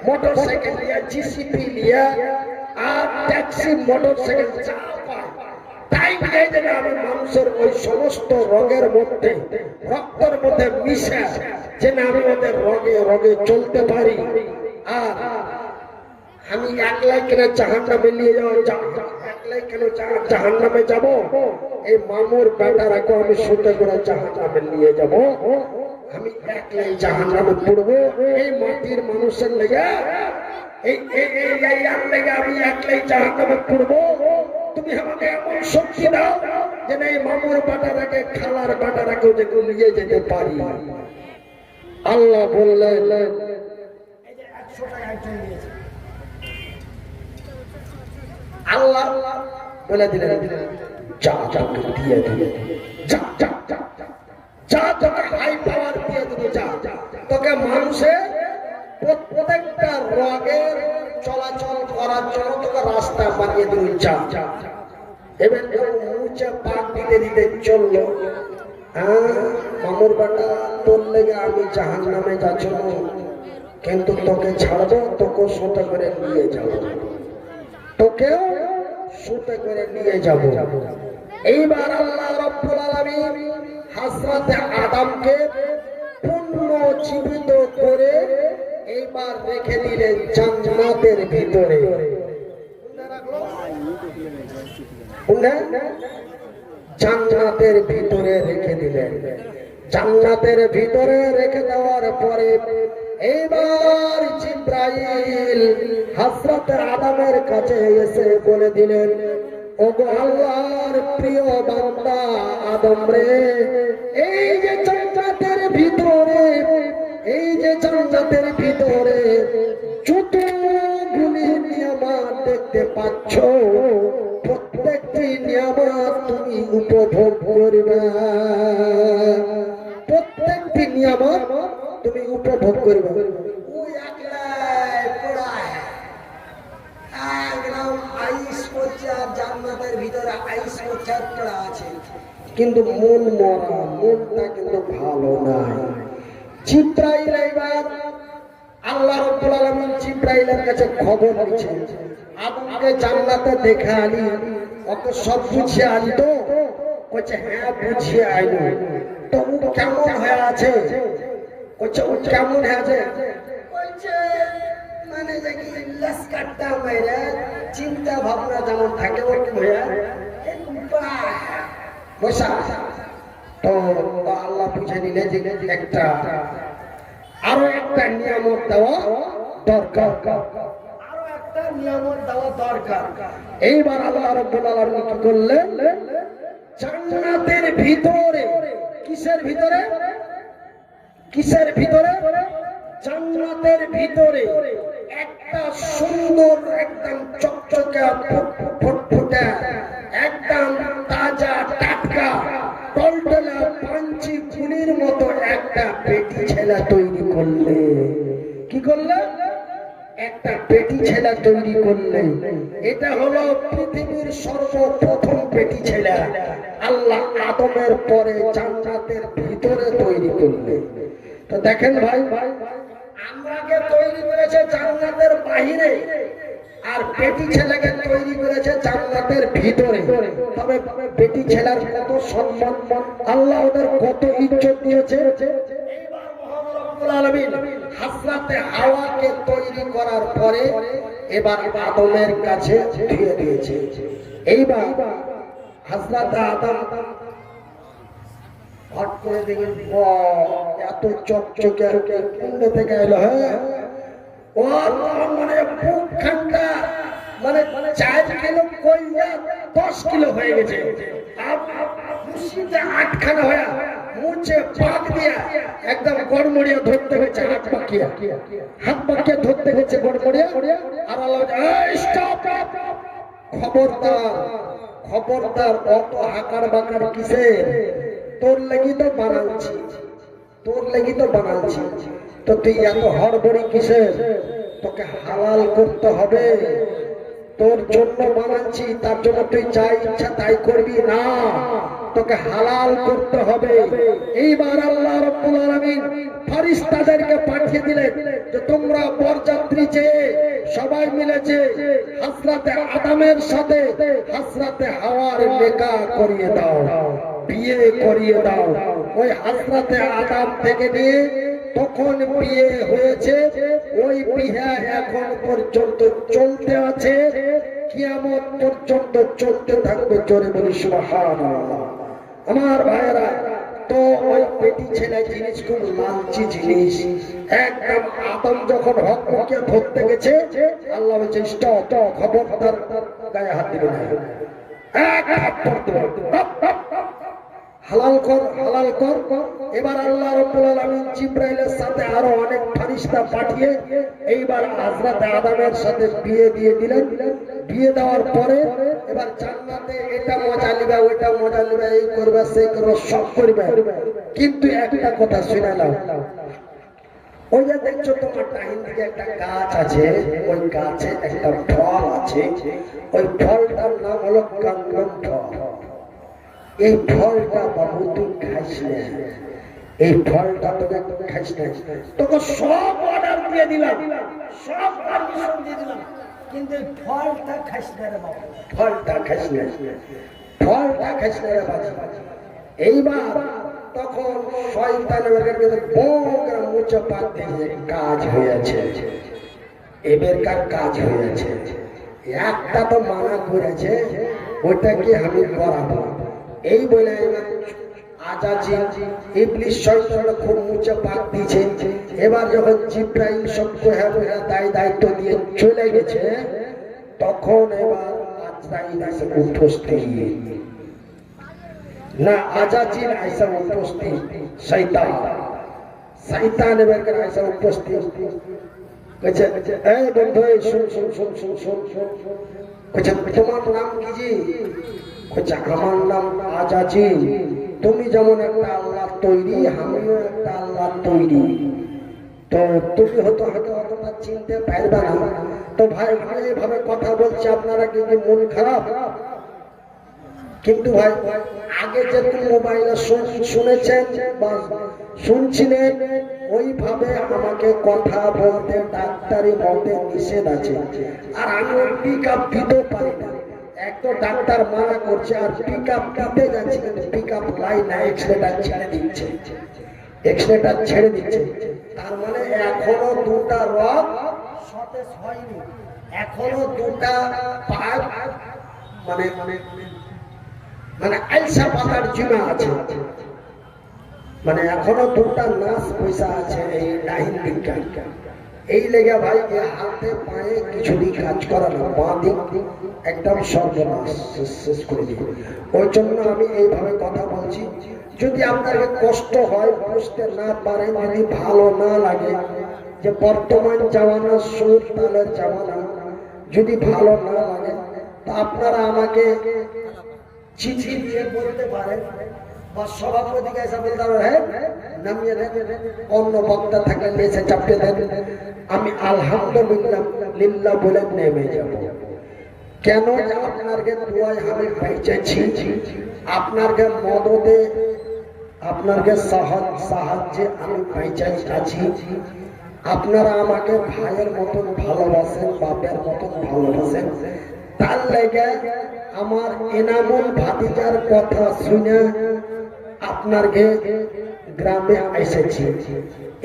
মোটর সাইকেল নিয়ে, জিসিপি নিয়ে আর ট্যাক্সি, মোটর সাইকেল যা পাই তাই নিয়ে যাবে, আমি মানুষের ওই সমস্ত রগের মধ্যে, রক্তের মধ্যে মিশে যেন আমি ওদের রগে রগে চলতে পারি। আর আমি একলাই কেন জাহান্নামে নিয়ে যাবো, একলাই কেন জাহান্নামে যাব? এই মামুর বেটারাকে আমি সুতে করে জাহান্নামে নিয়ে যাব, আমি একলাই জাহান্নামে পড়বো। এই মাটির মানুষের লেগে, আমি একলাই জাহান্নামে পড়বো। তুমি আমাকে এমন শক্তি দাও যেন এই মামুর বেটারাকে, খালার বেটারাকেও যে নিয়ে যেতে পারি। আল্লাহ বললেন, আল্লাহ বলে দিলেন, যা যা দিয়ে দিলে, যা যা যা তোকে হাই পাওয়ার দিয়ে দিলে, যা তোকে মানুষের প্রত্যেকটা রগের চলাচল করার জন্য তোকে রাস্তা বানিয়ে দিল, যা। এবার উঁচে পাক দিতে দিতে চললো। মামুর বেটা তোর লেগে আমি জাহান্নামে যাচ্ছ, কিন্তু তোকে ছাড়বো, তোকে সুতে করে নিয়ে যাবো, তোকেও সুতে করে নিয়ে যাবো। এইবার আল্লাহ রাব্বুল আলামিন হযরত আদমকে পুনর্জীবিত করে এইবার রেখে দিলেন জান্নাতের ভিতরে। জান্নাতের ভিতরে রেখে দিলেন। জান্নাতের ভিতরে রেখে দেওয়ার পরে এইবার জিব্রাইল হযরত আদমের কাছে এসে বলে দিলেন, ওগো আল্লাহর প্রিয় বান্দা আদম রে, এই যে জান্নাতের ভিতরে, এই যে জান্নাতের ভিতরে যতগুলি নিয়ামত দেখতে পাচ্ছ, প্রত্যেকটি নিয়ামত তুমি উপভোগ করবে, প্রত্যেকটি নিয়ামত তুমি উপভোগ করবে। ওই একলাই পড়ায় একদম আইস করছে, আর জান্নাতের ভিতরে আইস করছে আর পড়া আছে, কিন্তু মন মরা, মনটা কিন্তু ভালো নাই। জিব্রাইল এবার আল্লাহ রাব্বুল আলামিন জিব্রাইলের কাছে খবর দিয়েছে, আদমকে জান্নাতে দেখে আনি, ওকে সব বুঝিয়ে আনি তো? বলছে হ্যাঁ বুঝিয়ে আইলো। তো ও কেমন হয়ে আছে? বলছে ও কেমন হয়ে আছে? বলছে মানে যে কি ইল্লাস কাটতে মেরে চিন্তা ভাবনা যেমন থাকে ওর কি ভাইয়া বসা তো আল্লাহ বুঝে দিলে যে একটা আরো একটা নিয়ামত দেওয়া দরকার, আরো একটা নিয়ামত দেওয়া দরকার। এইবার আল্লাহ রাব্বুল আলামিন কি করলেন, জান্নাতের ভিতরে, কিসের ভিতরে, কিসের ভিতরে, জান্নাতের ভিতরে একটা সুন্দর একদম চকচকে ফুটফুটে একদম তাজা টাটকা টলটলা পাঞ্চি ফুলের মতো একটা পেটি ছেলা তৈরি করলে। কি করলে? একটা পেটি ছেলা তৈরি করলে। এটা হলো পৃথিবীর সর্বপ্রথম পেটি ছেলা আল্লাহ আদমের পরে জান্নাতের ভিতরে তৈরি করলে। তো দেখেন ভাই, আমরাকে তৈরি করেছে জান্নাতের বাহিরে, আর পেটি ছেলেকে তৈরি করেছে জান্নাতের ভিতরে। তবে পেটি ছেলের কত সম্মান, আল্লাহ ওদের কত ইজ্জত দিয়েছে। এইবার মহান রব্বুল আলামিন হযরতে হাওয়াকে তৈরি করার পরে এবার আদমের কাছে দিয়ে দিয়েছে। এইবার হযরতে আদম হট করে দেখেন এত চকচকে কুণ্ড থেকে এলো। হ্যাঁ, ও মানে বুক ঠান্ডা, মানে 4 কিলো কইয়া 10 কিলো হয়ে গেছে। খুশিতে আটখানা হয়ে মুছে পাক দিয়া একদম গড়মড়িয়া ধরতে হয়েছে, হাত পাকিয়া ধরতে হয়েছে গড়মড়িয়া। আর আল্লাহ স্টপ, খবরদার খবরদার, অত হাকার বাকার কিসে? তোর লাগি তো বানাচ্ছি, তোর লাগি তো বানাচ্ছি, তো তুই এত হড়বড়ি কিসের? তোকে হালাল করতে হবে, তোর জন্য বানাচ্ছি, তার জন্য তুই যা ইচ্ছা তাই করবি না, তোকে হালাল করতে হবে। এইবার আল্লাহ রাব্বুল আলামিন ফেরেশতাদেরকে পাঠিয়ে দিলেন যে তোমরা বরযাত্রী চেয়ে সবাই মিলে যে হযরতে আদমের সাথে হযরতে হাওয়ার নিকাহ করিয়ে দাও, বিয়ে করিয়ে দাও। ওই হযরতে আদম থেকে নিয়ে তখন বিয়ে হয়েছে, ওই বিয়ে এখন পর্যন্ত চলতে আছে, কিয়ামত পর্যন্ত চলতে থাকবে। জোরে বলি সুবহানাল্লাহ। আমার ভাইয়েরা, তো ওই পেটি ছেলে জিনিস খুব লালচি জিনিস। একদম আদম যখন হক হকে ধরতে গেছে, আল্লাহ বলছে স্টপ, খবরদার গায়ে হাত দিবে না, এক থাপ্পড় দেব, হালাল কর, হালাল কর। এবার আল্লাহ রাব্বুল আলামিন জিবরাইলের সাথে আরো অনেক ফেরেশতা পাঠিয়ে এইবার হযরত আদমের সাথে বিয়ে দিয়ে দিলেন। বিয়ে দেওয়ার পরে এবার জান্নাতে এটা মজা নিবে, ওইটা মজা নিবে, এই করবে সেই করবে, সব করবে। কিন্তু একটা কথা শুনে নাও, ওই যে দেখছো তোমার ডাইন দিকে একটা গাছ আছে, ওই গাছে একটা ফল আছে, ওই ফলটার নাম হলো কাঙ্গম ফল। এই ফলটা বাবু তুই খাইস না, এই ফলটা তোকে খাইস না, তোকে সব অর্ডার দিয়ে দিলাম, সব পারমিশন দিয়ে দিলাম, কিন্তু এই ফলটা খাইস না রে বাবু, ফলটা খাইস না, ফলটা খাইস না রে বাবু। এইবার তখন শয়তানের বড় মুচে পাত দিয়ে কাজ হয়েছে, এবারকার কাজ হয়েছে। একটা তো মানা করেছে, ওইটাকে আমি করাবো এই বলে আজাজিল ইবলিস শয়তান খুব মুচে পাক দিয়েছে। এবার যখন জিবরাইল সবকে দায়িত্ব দিয়ে চলে গেছে, তখন এবার আজরাইল এসে উপস্থিত না, আজাজিল এসে উপস্থিত, শয়তান এবার এসে উপস্থিত কইছে, এই বন্ধু শুন শুন শুন শুন শুন শুন, কইছে তোমার নাম কি জি? কইছে আমার নাম আজাজিল। তুমি যেমন একটা আল্লাহ তৈরি, আমিও একটা আল্লাহ তৈরি, তো তুমি হয়তো অতটা চিনতে পারবে না। তো ভাই ভাই এইভাবে কথা বলছে, আপনারা কি মন খারাপ? কিন্তু ভাই আগে যেরকম মোবাইলে শুনেছেন বা শুনছিলেন, ওইভাবে আমাকে কথা বলতে ডাক্তারি মতে নিষেধ আছে। আর আমি ওই পিক আপ দিতে পারি না, এক তো ডাক্তার মানা করছে, আর পিক আপ দিতে যাচ্ছি কিন্তু পিক আপ লাইন না, এক্সরেটা ছেড়ে দিচ্ছে, এক্সরেটা ছেড়ে দিচ্ছে। তার মানে এখনো দুটা রোগ সতেজ হয়নি, এখনো দুটা পাইপ মানে মানে মানে আলসা পাতার জিমা আছে, মানে এখনো দুটা নাচ পয়সা আছে এই ডাইন বিজ্ঞান। এই লেগে ভাই হাতে পায়ে কিছুদিন কাজ করা না, বাঁ দিক একদম সর্বনাশ শেষ করে দিই। ওই জন্য আমি এইভাবে কথা বলছি। যদি আপনাকে কষ্ট হয়, বুঝতে না পারেন, যদি ভালো না লাগে যে বর্তমান জামানা সুর তালের জামানা, যদি ভালো না লাগে তা আপনারা আমাকে চিঠি দিয়ে বলতে পারেন বা সভাপতিকে এসে বলতে হবে, হ্যাঁ নামিয়ে দেন, অন্য বক্তা থাকলে নিচে চাপিয়ে দেন, আমি আলহামদুলিল্লাহ বলে নেমে যাব। কেন? আপনাকে দুয়ায় আমি বেঁচেছি, আপনাকে মদদে, আপনাকে সাহায্যে আমি বেঁচে আছি। আপনারা আমাকে ভাইয়ের মতন ভালোবাসেন, বাপের মতন ভালোবাসেন। তার লেগে আমার এনামুল ভাতিজার কথা শুনে আপনার গ্রামে এসেছি।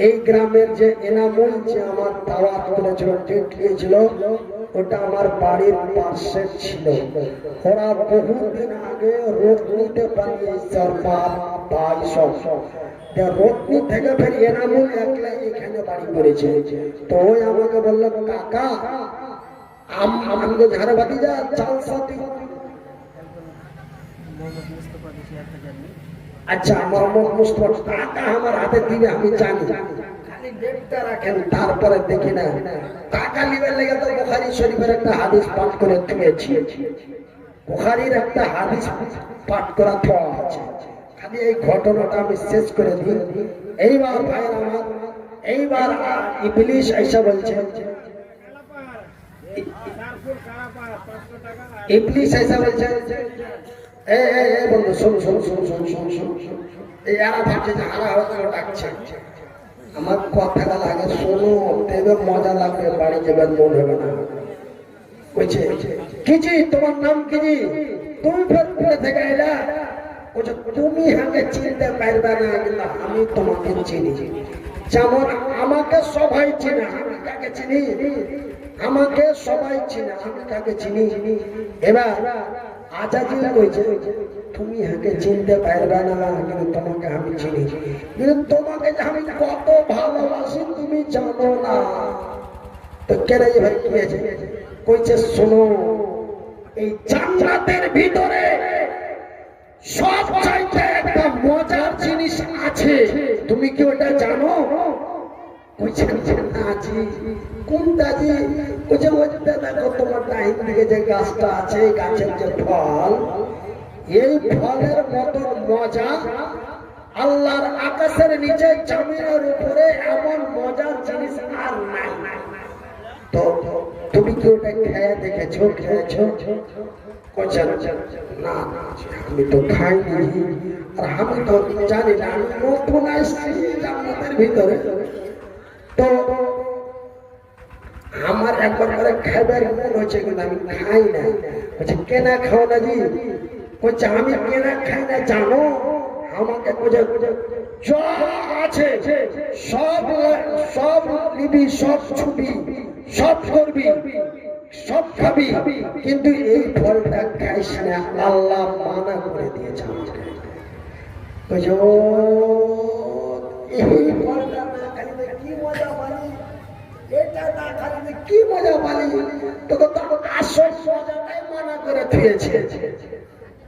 এই গ্রামের যে এনামুল যে আমার দাওয়াত করেছিল, ডেট দিয়েছিল, ওটা আমার বাড়ির পাশে ছিল। ওরা বহুদিন আগে রোদনিতে পালিয়েছে, ভাই সব রোদনি থেকে ফের এনামুল একলা এখানে বাড়ি করেছে। তো ওই আমাকে বললো, কাকা আমাকে ঝাড়ে ভাতিজা চাল সাথী। আচ্ছা, মোহাম্মদ মুস্তফা টাকা আমার হাতে দিবে আমি জানি, খালি ডেটটা রাখেন, তারপরে দেখি না। টাকা নিবার লেগে তো বুখারী শরীফের একটা হাদিস পাঠ করে দিয়েছি, বুখারীর একটা হাদিস পাঠ করা তো আছে। খালি এই ঘটনাটা আমি শেষ করে দিই। এইবার ভাই আমার, এইবার ইবলিশ আইসা বলছে, ইবলিশ আইসা বলছে, বন্ধু শোন শোন শোন শোন শোন শোন, এই এরা ভাবছে যে হারা হয়তো ডাকছে, আমার কথাটা লাগে শোনো, দেবে মজা লাগবে, বাড়ি যাবেন মন হবে না। বলছে কিজি, তোমার নাম কিজি, তুমি ফের ফিরে থেকে এলা? বলছে তুমি আমাকে চিনতে পারবে না, কিন্তু আমি তোমাকে চিনি। যেমন আমাকে সবাই চিনে, আমি কাকে চিনি? আমাকে সবাই চিনে, আমি কাকে চিনি? এবার আজাজি কইছে তুমি হাকে চিনতে পারবে না, কিন্তু তোমাকে আমি চিনি, কিন্তু তোমাকে যে আমি কত ভালোবাসি তুমি জানো না। তো কেন ভাই কি হয়েছে? কইছে শোনো, এই জান্নাতের ভিতরে সব চাইতে একটা মজার জিনিস আছে, তুমি কি ওটা জানো? কইছে না জি। কোনটা জি? কইছে ওইটা দেখো, তোমার ডাইন দিকে যে গাছটা আছে, গাছের যে ফল, এই ফলের মতন মজা আল্লাহর আকাশের নিচে জমিনের উপরে এমন মজার জিনিস আর নাই। তো তুমি কি ওটা খেয়ে দেখেছো? খেয়েছো? কইছে না না, আমি তো খাইনি, আর আমি তো জানি না, আমি নতুন আসছি জান্নাতের ভিতরে, তো আমার একবার করে খাবার মন হয়েছে, কিন্তু আমি খাই না। বলছে কেনা খাও না জি? বলছে আমি কেনা খাই না, জানো? আমাকে আছে সব সব নিবি, সব ছুবি, সব করবি, সব খাবি, কিন্তু এই ফলটা খাইস না, আল্লাহ মানা করে দিয়েছে আমাকে। বলছে ও এই ফলটা না খাইলে কি মজা পালি, এটা না খাইলে কি মজা পালি, তোকে তো আসল মজাটাই মানা করে দিয়েছে।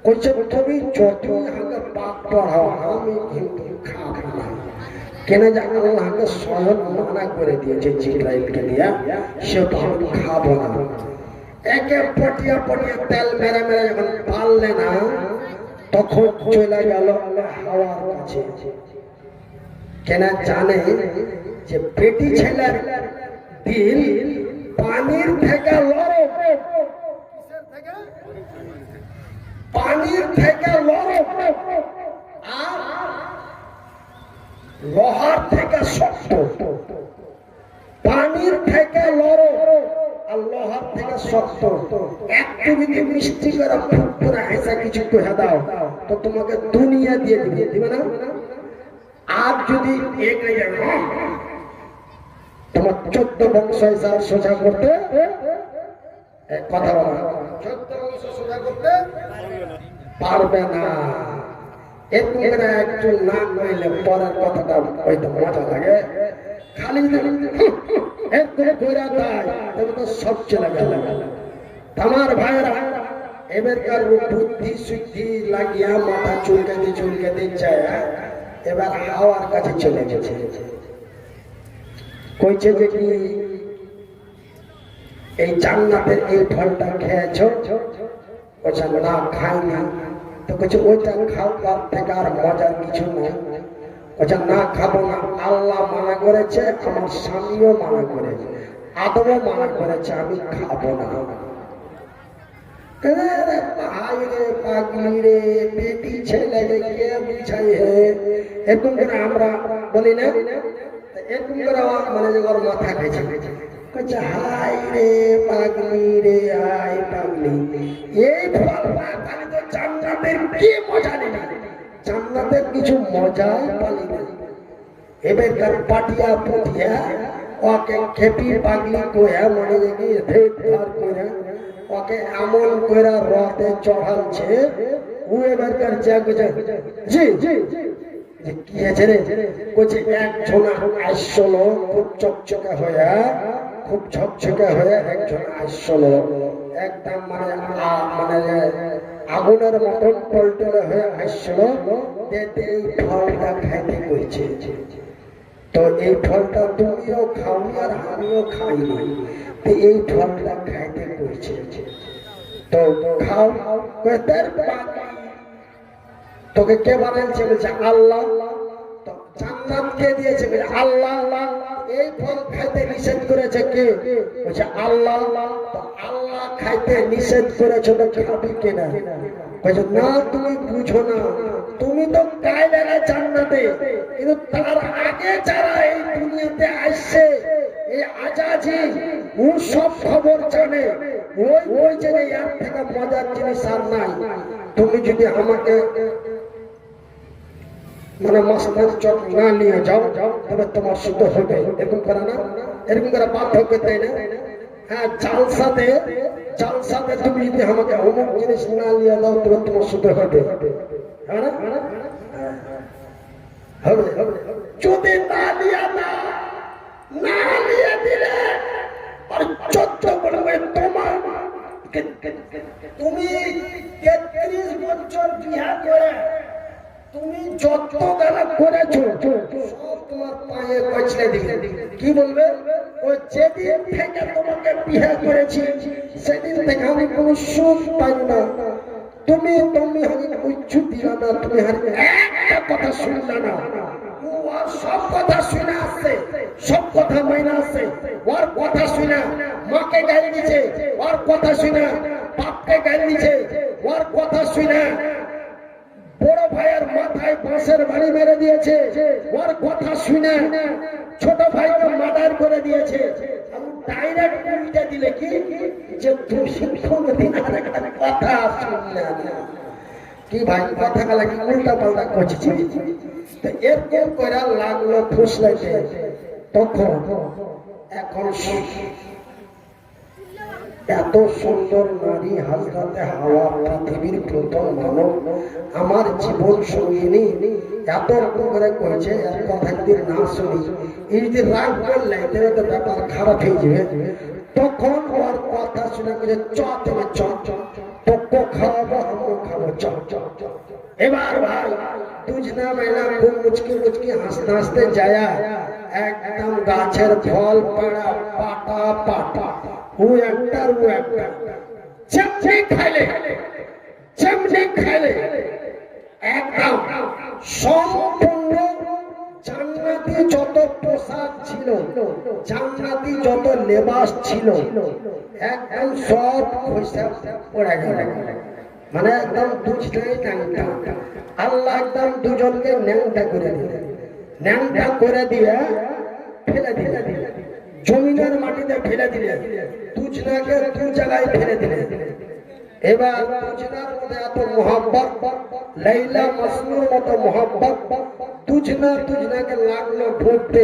বলছে তুমি যতই আমাকে পাপ পড়াও, আমি কিন্তু খাবো না। কেন জানো? আল্লাহকে স্বয়ং মানা করে দিয়েছে জিবরাইলকে দিয়া, সে তো আমি খাবো না। একে পটিয়া পটিয়া তেল মেরে মেরে যখন পারলে না, তখন চলে গেল হাওয়ার কাছে। কেন জানে যে বেটি ছেলের দিল পানির থেকে লড়ক, পানির থেকে লড়ক, আর লোহার থেকে শক্ত। পানির থেকে লড়ক আর লোহার থেকে শক্ত। একটু যদি মিষ্টি করে ফুটফুরা হেসা কিছু কহে দাও, তো তোমাকে দুনিয়া দিয়ে দিবে, দিবে না? আর যদি তোমার 14 বংশ হিসাব সোজা করতে কথা বলা 14 বংশ সোজা করতে পারবে না। একটু না কইলে পরের কথাটা হয়তো মজা লাগে, খালি একটু কইরা দেয় তবে তো সব চলে গেল। আমার ভাইরা এবারকার বুদ্ধি শুদ্ধি লাগিয়া মাথা চুলকাতে যায়, এবার হাওয়ার কাছে চলে গেছে। কইছে যে কি এই জান্নাতের এই ফলটা খেয়েছ? বলছে না খাইনি। তো বলছে ওইটা খাওয়ার থেকে আর মজার কিছু নাই। বলছে না খাবো না, আল্লাহ মানা করেছে, আমার স্বামীও মানা করেছে, আদমও মানা করেছে, আমি খাবো না। ভাই রে পাগলি রে বেটি ছেলে কে বুঝাই হে এরকম করে আমরা বলি না, এরকম করে মানে যে ওর মাথা খেয়েছে। হাই রে পাগলি রে হাই পাগলি, এই তো জান্নাতের কি মজা নেই, জান্নাতের কিছু মজাই পালি না। এবারকার পাটিয়া পুটিয়া ওকে খেপি পাগলি কোয়া মানে যে করে ওকে এমন করে রথে চড়াচ্ছে, ও এবারকার জি জি কি হয়েছে রে? বলছে একজন আসছিল খুব চকচকে হয়ে, খুব ঝকঝকে হয়ে একজন আসছিল একদম মানে মানে আগুনের মতন টলটলে হয়ে আসছিল, এই ফলটা খাইতে কইছে। তো এই ফলটা তুমিও খাওনি আর আমিও খাইনি, এই ফলটা খাইতে কইছে। তো খাও, তোকে কে বানাইছে? বলছে আল্লাহ। জান্নাত কে দিয়েছে? বলছে আল্লাহ। এই ফল খাইতে নিষেধ করেছে কে? বলছে আল্লাহ। আল্লাহ খাইতে নিষেধ করেছে তো খাবি কিনা? বলছে না তুমি বুঝো না, তুমি তো গাইলে না জান্নাতে, কিন্তু তার আগে যারা এই দুনিয়াতে আসছে এই আজাজি ও সব খবর জানে, ওই যে এর থেকে মজার জিনিস আর নাই। তুমি যদি আমাকে মানে মাছ চট না নিয়ে যাও তবে তোমার শুদ্ধ হবে। এরকম করে না, এরকম করে বাদ হবে, তাই না? হ্যাঁ, জালসাতে তুমি যদি আমাকে অমুক জিনিস না নিয়ে দাও তবে তোমার শুদ্ধ হবে, যদি না নিয়ে না নিয়ে দিলে তোমার তুমি 33 বছর বিয়া করে তুমি যত গালা করেছো সব তোমার পায়ে কচলে দিবে। কি বলবে? ও যেদিন থেকে তোমাকে বিয়ে করেছি সেদিন থেকে আমি কোনো সুখ পাই না, তুমি আমি উচ্ছু দিলা না, তুমি একটা কথা শুনলে না। সব কথা শুনে আসছে, সব কথা মাইনা আসছে, ওর কথা শুনে মাকে গালি দিছে, ওর কথা শুনে বাপকে গালি দিছে, ওর কথা শুনে বড় ভাইয়ের মাথায় বাঁশের বাড়ি মেরে দিয়েছে, ওর কথা শুনে ছোট ভাইকে মার্ডার করে দিয়েছে। ডাইরেক্ট উল্টে দিলে কি যে তুমি কোনদিন আরেকটা কথা শুনলে না। কি ভাই কথা গেলা কি উল্টা পাল্টা করছি। এরকম করে লাগলো ফুসলাইতে। তখন এখন এত সুন্দর নারী হাজরাতে হাওয়া পৃথিবীর প্রথম মানব, আমার জীবন সঙ্গিনী, এত করে করেছে। এর কথা যদি না শুনি, এই যদি রাগ করলে তো ব্যাপার খারাপ হয়ে যাবে। তখন ওর কথা শুনে করে চ তুমি চ তোকে খাওয়াবো, আমিও খাবো, চ। এবার ভাই দুজনা মেলা খুব মুচকি হাসতে হাসতে যায়, একদম গাছের ফল পাড়া পাটা পাটা, ও একটা চেমনি খাইলে একদম সম্পূর্ণ জান্নাতি যত পোশাক ছিল, জান্নাতি যত লেবাস ছিল, একদম সব খসে পড়ে গেল। মানে একদম দুজনেই ন্যাংটা। আল্লাহ একদম দুজনকে ন্যাংটা করে দিলেন, ন্যাংটা করে দিয়ে ফেলে দিলেন, জমিনের মাটিতে ফেলে দিলেন, দুজনাকে দু জায়গায় ফেলে দিলেন। এবার দুজনার মধ্যে এত মোহাব্বত, লাইলা মজনুর মতো মোহাব্বত, দুজনাকে লাগলো ঢুকতে।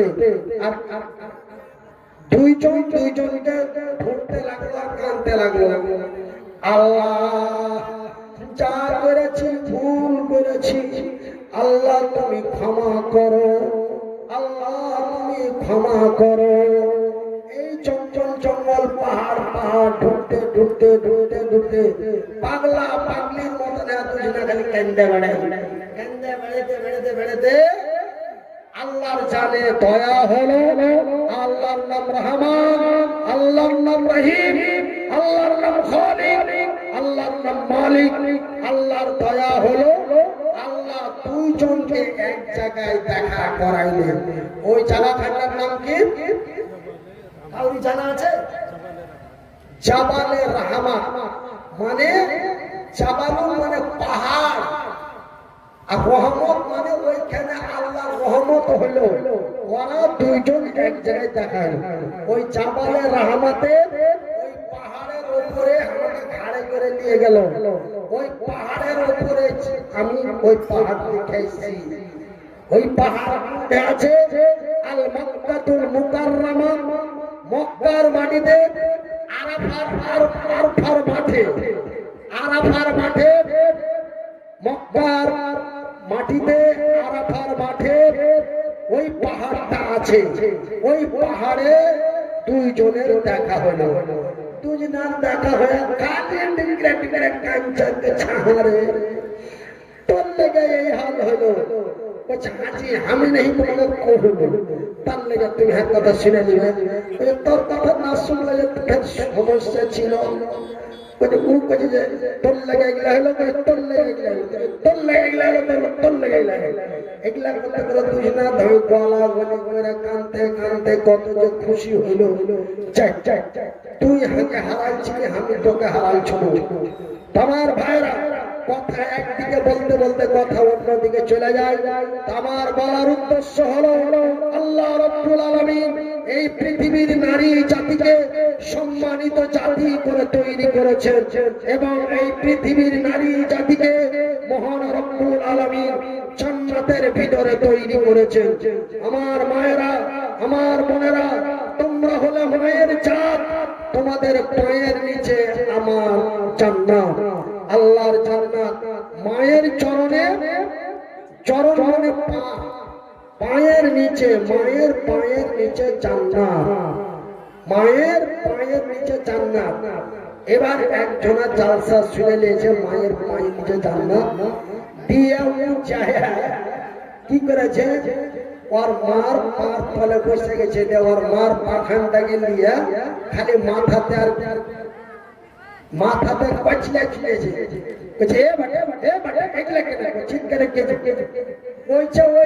আর দুইজন দুইজনকে ধরতে লাগলো আর কাঁদতে লাগলো, আল্লাহ যা করেছি ভুল করেছি, আল্লাহ তুমি ক্ষমা করো, আল্লাহ তুমি ক্ষমা করো। এই জঙ্গল জঙ্গল পাহাড় পাহাড় ঢুকতে ঢুকতে ঢুকতে ঢুকতে পাগলা পাগলির মতন দুজনে খালি কেন্দে বেড়ে কেন্দে বেড়াতে বেড়াতে বেড়াতে আল্লাহর জানে দয়া হলো। আল্লাহর নাম রহমান, আল্লাহর নাম রহিম, আল্লাহর নাম খালিক, আল্লাহর নাম মালিক। আল্লাহর দয়া হলো, আল্লাহ দুইজনকে এক জায়গায় দেখা করাইলেন। ওই জায়গাটার নাম কি কাউরি জানা আছে? জাবালে রাহমা, মানে জাবালু মানে পাহাড়, আর রহমত মানে ওইখানে আল্লাহর রহমত হলো। ওরা দুইজন এক জায়গায় দেখা হলো। ওই জাবালে রাহমাতে ওই পাহাড়ের উপরে আমাকে ঘাড়ে করে নিয়ে গেল। ওই পাহাড়ের উপরে আমি ওই পাহাড় দেখেছি। ওই পাহাড় আছে আল মক্কাতুল মুকাররমা, মক্কার মাটিতে আরাফার মাঠে, আরাফার মাঠে, মক্কার মাটিতে আরাফার মাঠে ওই পাহাড়টা আছে। ওই পাহাড়ে দুইজনের দেখা হলো। দুজনের দেখা হয়ে কাঁদে টিকরে টিকরে কাঞ্চনকে ছাড়ে তোর লেগে এই হাল হলো। হাজি আমি নেই তোমাকে কহবো, তার লেগে তুমি এক কথা শুনে নিবে। তোর কথা না শুনলে সমস্যা ছিল। তোর লেগে এগুলা হলো, তোর লেগে এগুলা হলো, তোর লেগে এগুলা হলো, তোর লেগে এগুলা হলো। এগুলা করতে করে দুজনা ধরে গলা গলি করে কানতে কানতে কত যে খুশি হইলো। তুই আমাকে হারাইছিলি, আমি তোকে হারাইছি। তোমার ভাইরা কথা একদিকে বলতে বলতে কথা অন্যদিকে চলে যায়। আমার বলার উদ্দেশ্য হলো আল্লাহ রাব্বুল আলামিন এই পৃথিবীর নারী জাতিকে সম্মানিত জাতি করে তৈরি করেছেন এবং এই পৃথিবীর নারী জাতিকে মহান রব্বুল আলামিন জান্নাতের ভিতরে তৈরি করেছেন। আমার মায়েরা, আমার বোনেরা, তোমরা হলে মায়ের জাত, তোমাদের পায়ের নিচে আমার জান্নাত, আল্লাহর জান্নাত। মায়ের চরণে, চরণ মানে পা, পায়ের নিচে, মায়ের পায়ের নিচে জান্নাত, মায়ের পায়ের নিচে জান্নাত। এবার একজনের জালসা শুনে নিয়েছে মায়ের পায়ের নিচে জান্নাত দিয়ে যায়। কি করেছে? ওর মার পার তলে বসে গেছে, ওর মার পাখানটাকে নিয়ে খালি মাথাতে আর মাথাতে কচলে ছিলেছে। ওই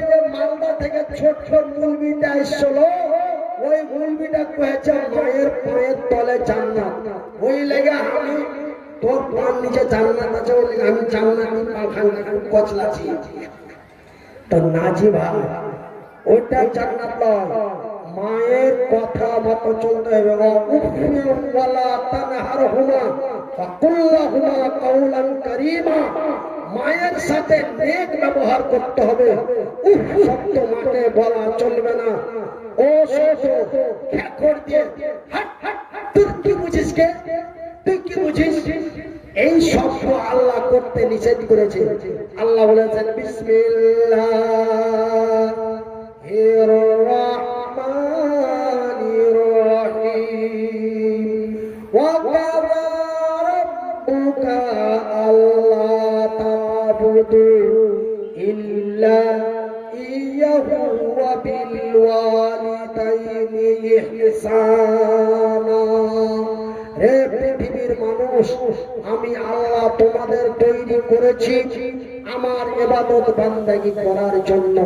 যে মালদা থেকে ছোট ছোট মুলবিটা এসছিল, ওই মুলবিটা কয়েছে মায়ের পায়ের তলে জান্নাত। ওই লেগে আমি তোর পার নিচে জান্নাত আছে, ওই লেগে আমি জান্নাতি পাখান কচলাছি। তো নাজি ভাই, ওইটা জান্নাত নয়, মায়ের কথা মতো চলতে হবে। মায়ের সাথে নেক ব্যবহার করতে হবে। শব্দ মাকে বলা চলবে না। ও তুই কি বুঝিস কে? তুই কি বুঝিস? এই শব্দ আল্লাহ করতে নিষেধ করেছে। আল্লাহ বলেছেন বিসমিল্লাহির রাহমানির রহিম ওয়া কাযা রাব্বুকা আল্লা তা'বুদু ইল্লা ইয়্যাহু ওয়া বিল ওয়ালিদাইনি ইহসানা। হে পৃথিবীর মানুষ, আমি আল্লাহ তোমাদের তৈরি করেছি আমার ইবাদত বান্দাগি করার জন্য।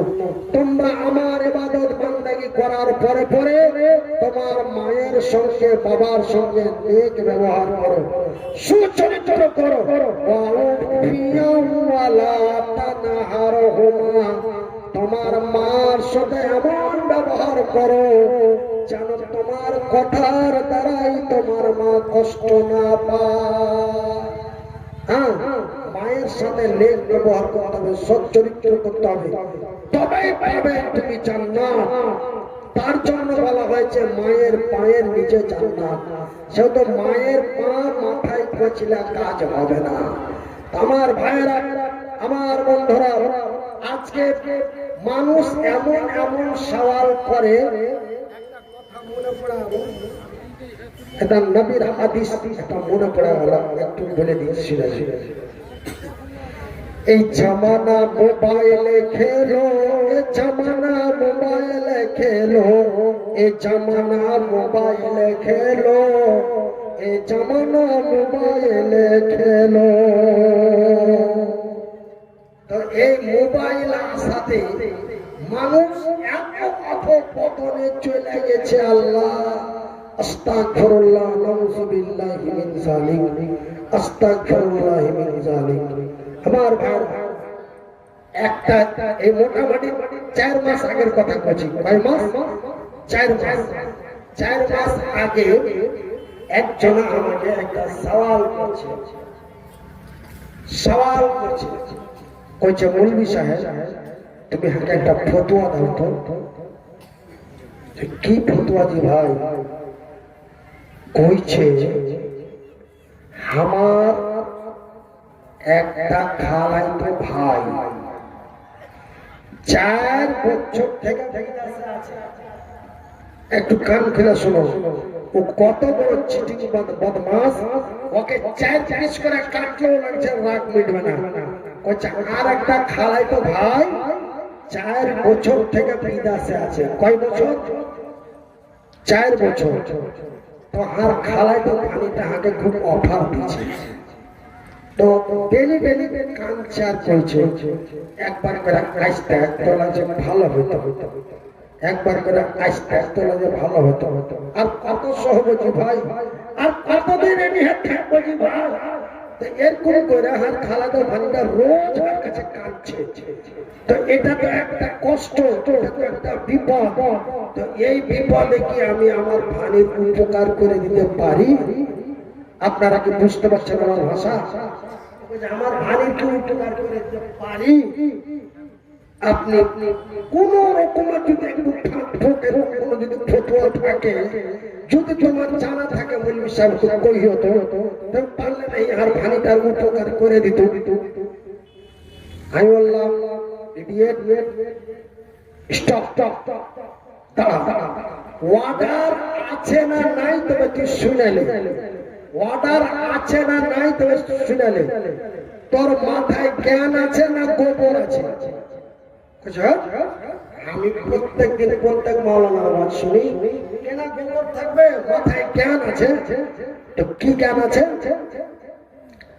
তোমরা আমার ইবাদত বান্দাগি করার পরে পরে তোমার মায়ের সঙ্গে বাবার সঙ্গে নেক ব্যবহার করো, সুচরিত্র করো। তোমার মার সাথে এমন ব্যবহার করো যেন তোমার কথার দ্বারাই তোমার মা কষ্ট না পায়। হ্যাঁ, মায়ের সাথে নেক ব্যবহার করতে হবে, সচ্চরিত্র করতে হবে, তবেই পাবে তুমি জান্নাত। তার জন্য বলা হয়েছে হয়েছে মায়ের পায়ের নিচে জান্নাত, সেহেতু মায়ের পা মাথায় পচলে কাজ হবে না। আমার ভাইয়েরা, আমার বন্ধুরা, আজকে মানুষ এমন এমন সওয়াল করে, এটা নবীর হাদিস, এটা মনে পড়ে গেল, একটু বলে দিচ্ছি। এই জামানা মোবাইলে খেলো, এ জামানা মোবাইলে খেলো, এ জামানা মোবাইলে খেলো, এ জামানা মোবাইলে খেলো। তো এই মোবাইল আসাতে মানুষ এত অধঃপতনে চলে গেছে। আল্লাহ আস্তাগফিরুল্লাহ, নাউযুবিল্লাহি মিন যালিক, আস্তাগফিরুল্লাহ মিন যালিক। আমার ভাই, একটা এই মোটামুটি 4 মাস আগের কথা বলছি। কয় মাস? 4 মাস। 4 মাস আগে একজন আমাকে একটা সওয়াল করছে। কইছে, মৌলভী সাহেব, তুমি আমাকে একটা ফতোয়া দাও তো। কি ফতোয়া দি ভাই? কইছে, আমার একটা খালাতো ভাই 4 বছর থেকে আছে। একটু কান খুলে শোনো, ও কত বড় চিটিং বদমাস, ওকে 4 পিস করে কাটলেও লাগছে, রাগ মিটবে না। কইছে আর একটা খালাতো ভাই 4 বছর থেকে বিদেশে আছে। কয় বছর? 4 বছর। তো আর খালাতো পানিটা আগে খুব অফার দিচ্ছে, তো ডেলি কাঞ্চার করছে। একবার করে আসতে তোলা যে ভালো হইতো, একবার করে আসতে তোলা যে ভালো হতো। আর কত সহবতী ভাই, আর কতদিন এমনি থাকবো জি ভাই? এরকম করে হাত খালাতো ভাইটা রোজ আমার কাছে কাঁদছে। তো এটা তো একটা কষ্ট, এটা তো একটা বিপদ। তো এই বিপদে কি আমি আমার ভাইয়ের উপকার করে দিতে পারি? আপনারা কি বুঝতে পারছেন আমার ভাষা? আমার ভাইয়ের কি উপকার করে দিতে পারি? আপনি কোন রকমের যদি একটু যদি ফতোয়া থাকে, যদি তোমার জানা থাকে, মৌলভী সাহেব কইও তো, পারলে নাই আর ভাইটার উপকার করে দিত। আমি বললাম, ইডিয়েট, স্টপ, ওয়ার্ডার আছে না নাই তবে তুই শুনালে, ওয়ার্ডার আছে না নাই তবে শুনালে, তোর মাথায় জ্ঞান আছে না গোবর আছে? আমি প্রত্যেকদিন প্রত্যেক মাওলানার আওয়াজ শুনি, কেন গোবর থাকবে? মাথায় জ্ঞান আছে। তো কি জ্ঞান আছে?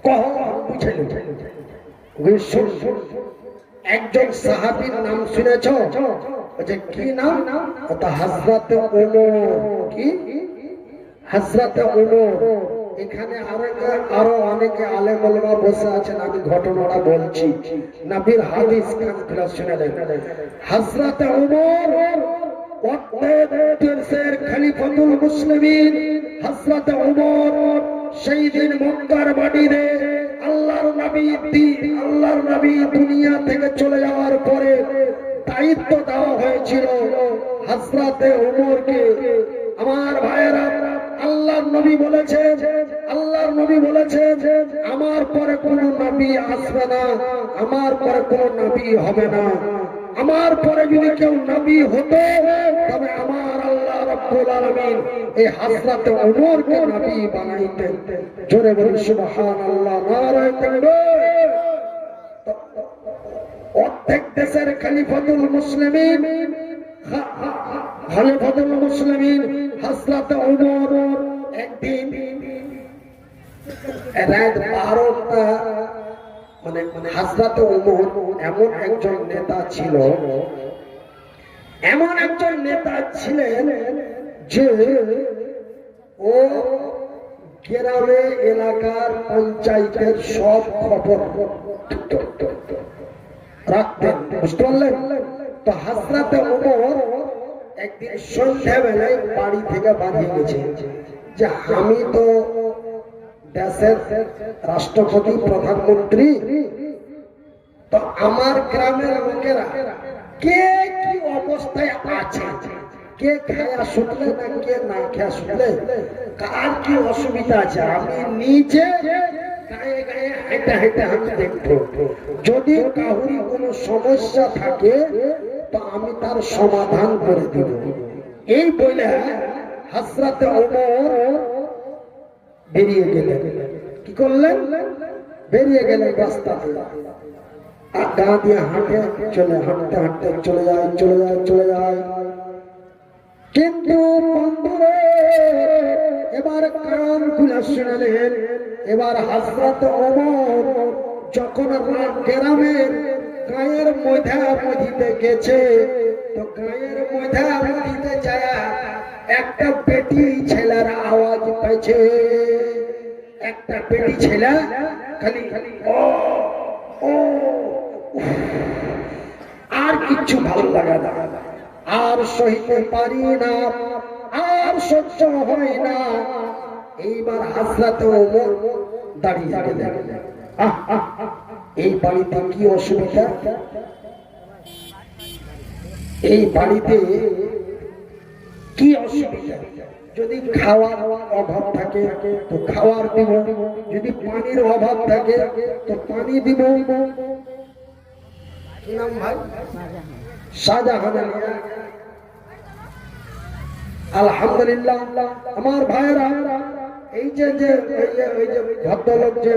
কহ, বুঝাইল। একজন সাহাবীর নাম শুনেছ? কি নাম? হযরত ওমর। কি? হযরত ওমর। এখানে আরো অনেকে আলেম ওলামা বসে আছেন, আমি ঘটনাটা বলছি, নবীর হাদিস কান খুলে শুনলেন। হযরত ওমর দেশের খলিফাতুল মুসলিমিন হযরত ওমর সেই দিন মক্কার মাটিতে আল্লাহর নবী দুনিয়া থেকে চলে যাওয়ার পরে দায়িত্ব দেওয়া হয়েছিল হযরত ওমরকে। আমার ভাইয়েরা, আল্লাহর নবী বলেছেন আমার পরে কোনো নবী আসবে না, আমার পরে কোনো নবী হবে না। আমার পরে যদি কেউ নবী হতো তবে আমার আল্লাহ রাব্বুল আলামিন এই হযরত ওমরকে নবী বানাইতেন। জোরে বলুন সুবহানাল্লাহ, নারায়ে তাকবীর। প্রত্যেক দেশের খলিফাতুল মুসলিমিন হযরত ওমর একদিন রাত 12টা, মানে হযরত ওমর এমন একজন নেতা ছিলেন যে ও গ্রামে এলাকার পঞ্চায়েতের সব খবর রাখতেন। বুঝতে পারলেন? তো হযরত ওমর একদিন সন্ধ্যাবেলায় বাড়ি থেকে বাড়িয়ে গেছে যে আমি তো দেশের রাষ্ট্রপতি, প্রধানমন্ত্রী, তো আমার গ্রামের লোকেরা কে কি অবস্থায় আছে কে খায়া শুনলে না কে না খায়া শুনলে, কার কি অসুবিধা আছে আমি নিজে গায়ে গায়ে হেঁটে হেঁটে আমি দেখবো। যদি কাউরি কোনো সমস্যা থাকে তো আমি তার সমাধান করে দেব। এই বলে হযরত ওমর বেরিয়ে গেলেন। কি করলেন? বেরিয়ে গেলেন রাস্তাতে। আর গা দিয়ে হাঁটতে চলে, হাঁটতে হাঁটতে চলে যায়, চলে যায়, চলে যায়। কিন্তু বন্ধুরে এবার কান খুলে শুনলেন। এবার হযরত ওমর যখন গ্রামের গায়ের মধ্যে গেছে, তো গায়ের মধ্যে যায় একটা বেটি ছেলের আওয়াজ পাইছে। একটা বেটি ছেলে খালি ও ও, আর কিছু ভালো লাগে না, আর সইতে পারি না, আর সহ্য হয় না। এইবার হযরত ওমর দাঁড়িয়ে গেলেন। এই বাড়িতে কি অসুবিধা? এই বাড়িতে কি অসুবিধা? যদি খাওয়ার অভাব থাকে তো খাওয়ার দিব, যদি পানির অভাব থাকে তো পানি দিব। কি নাম ভাই? শাহজাহান। আলহামদুলিল্লাহ আমার ভাইরা, এই যে ভদ্রলোক যে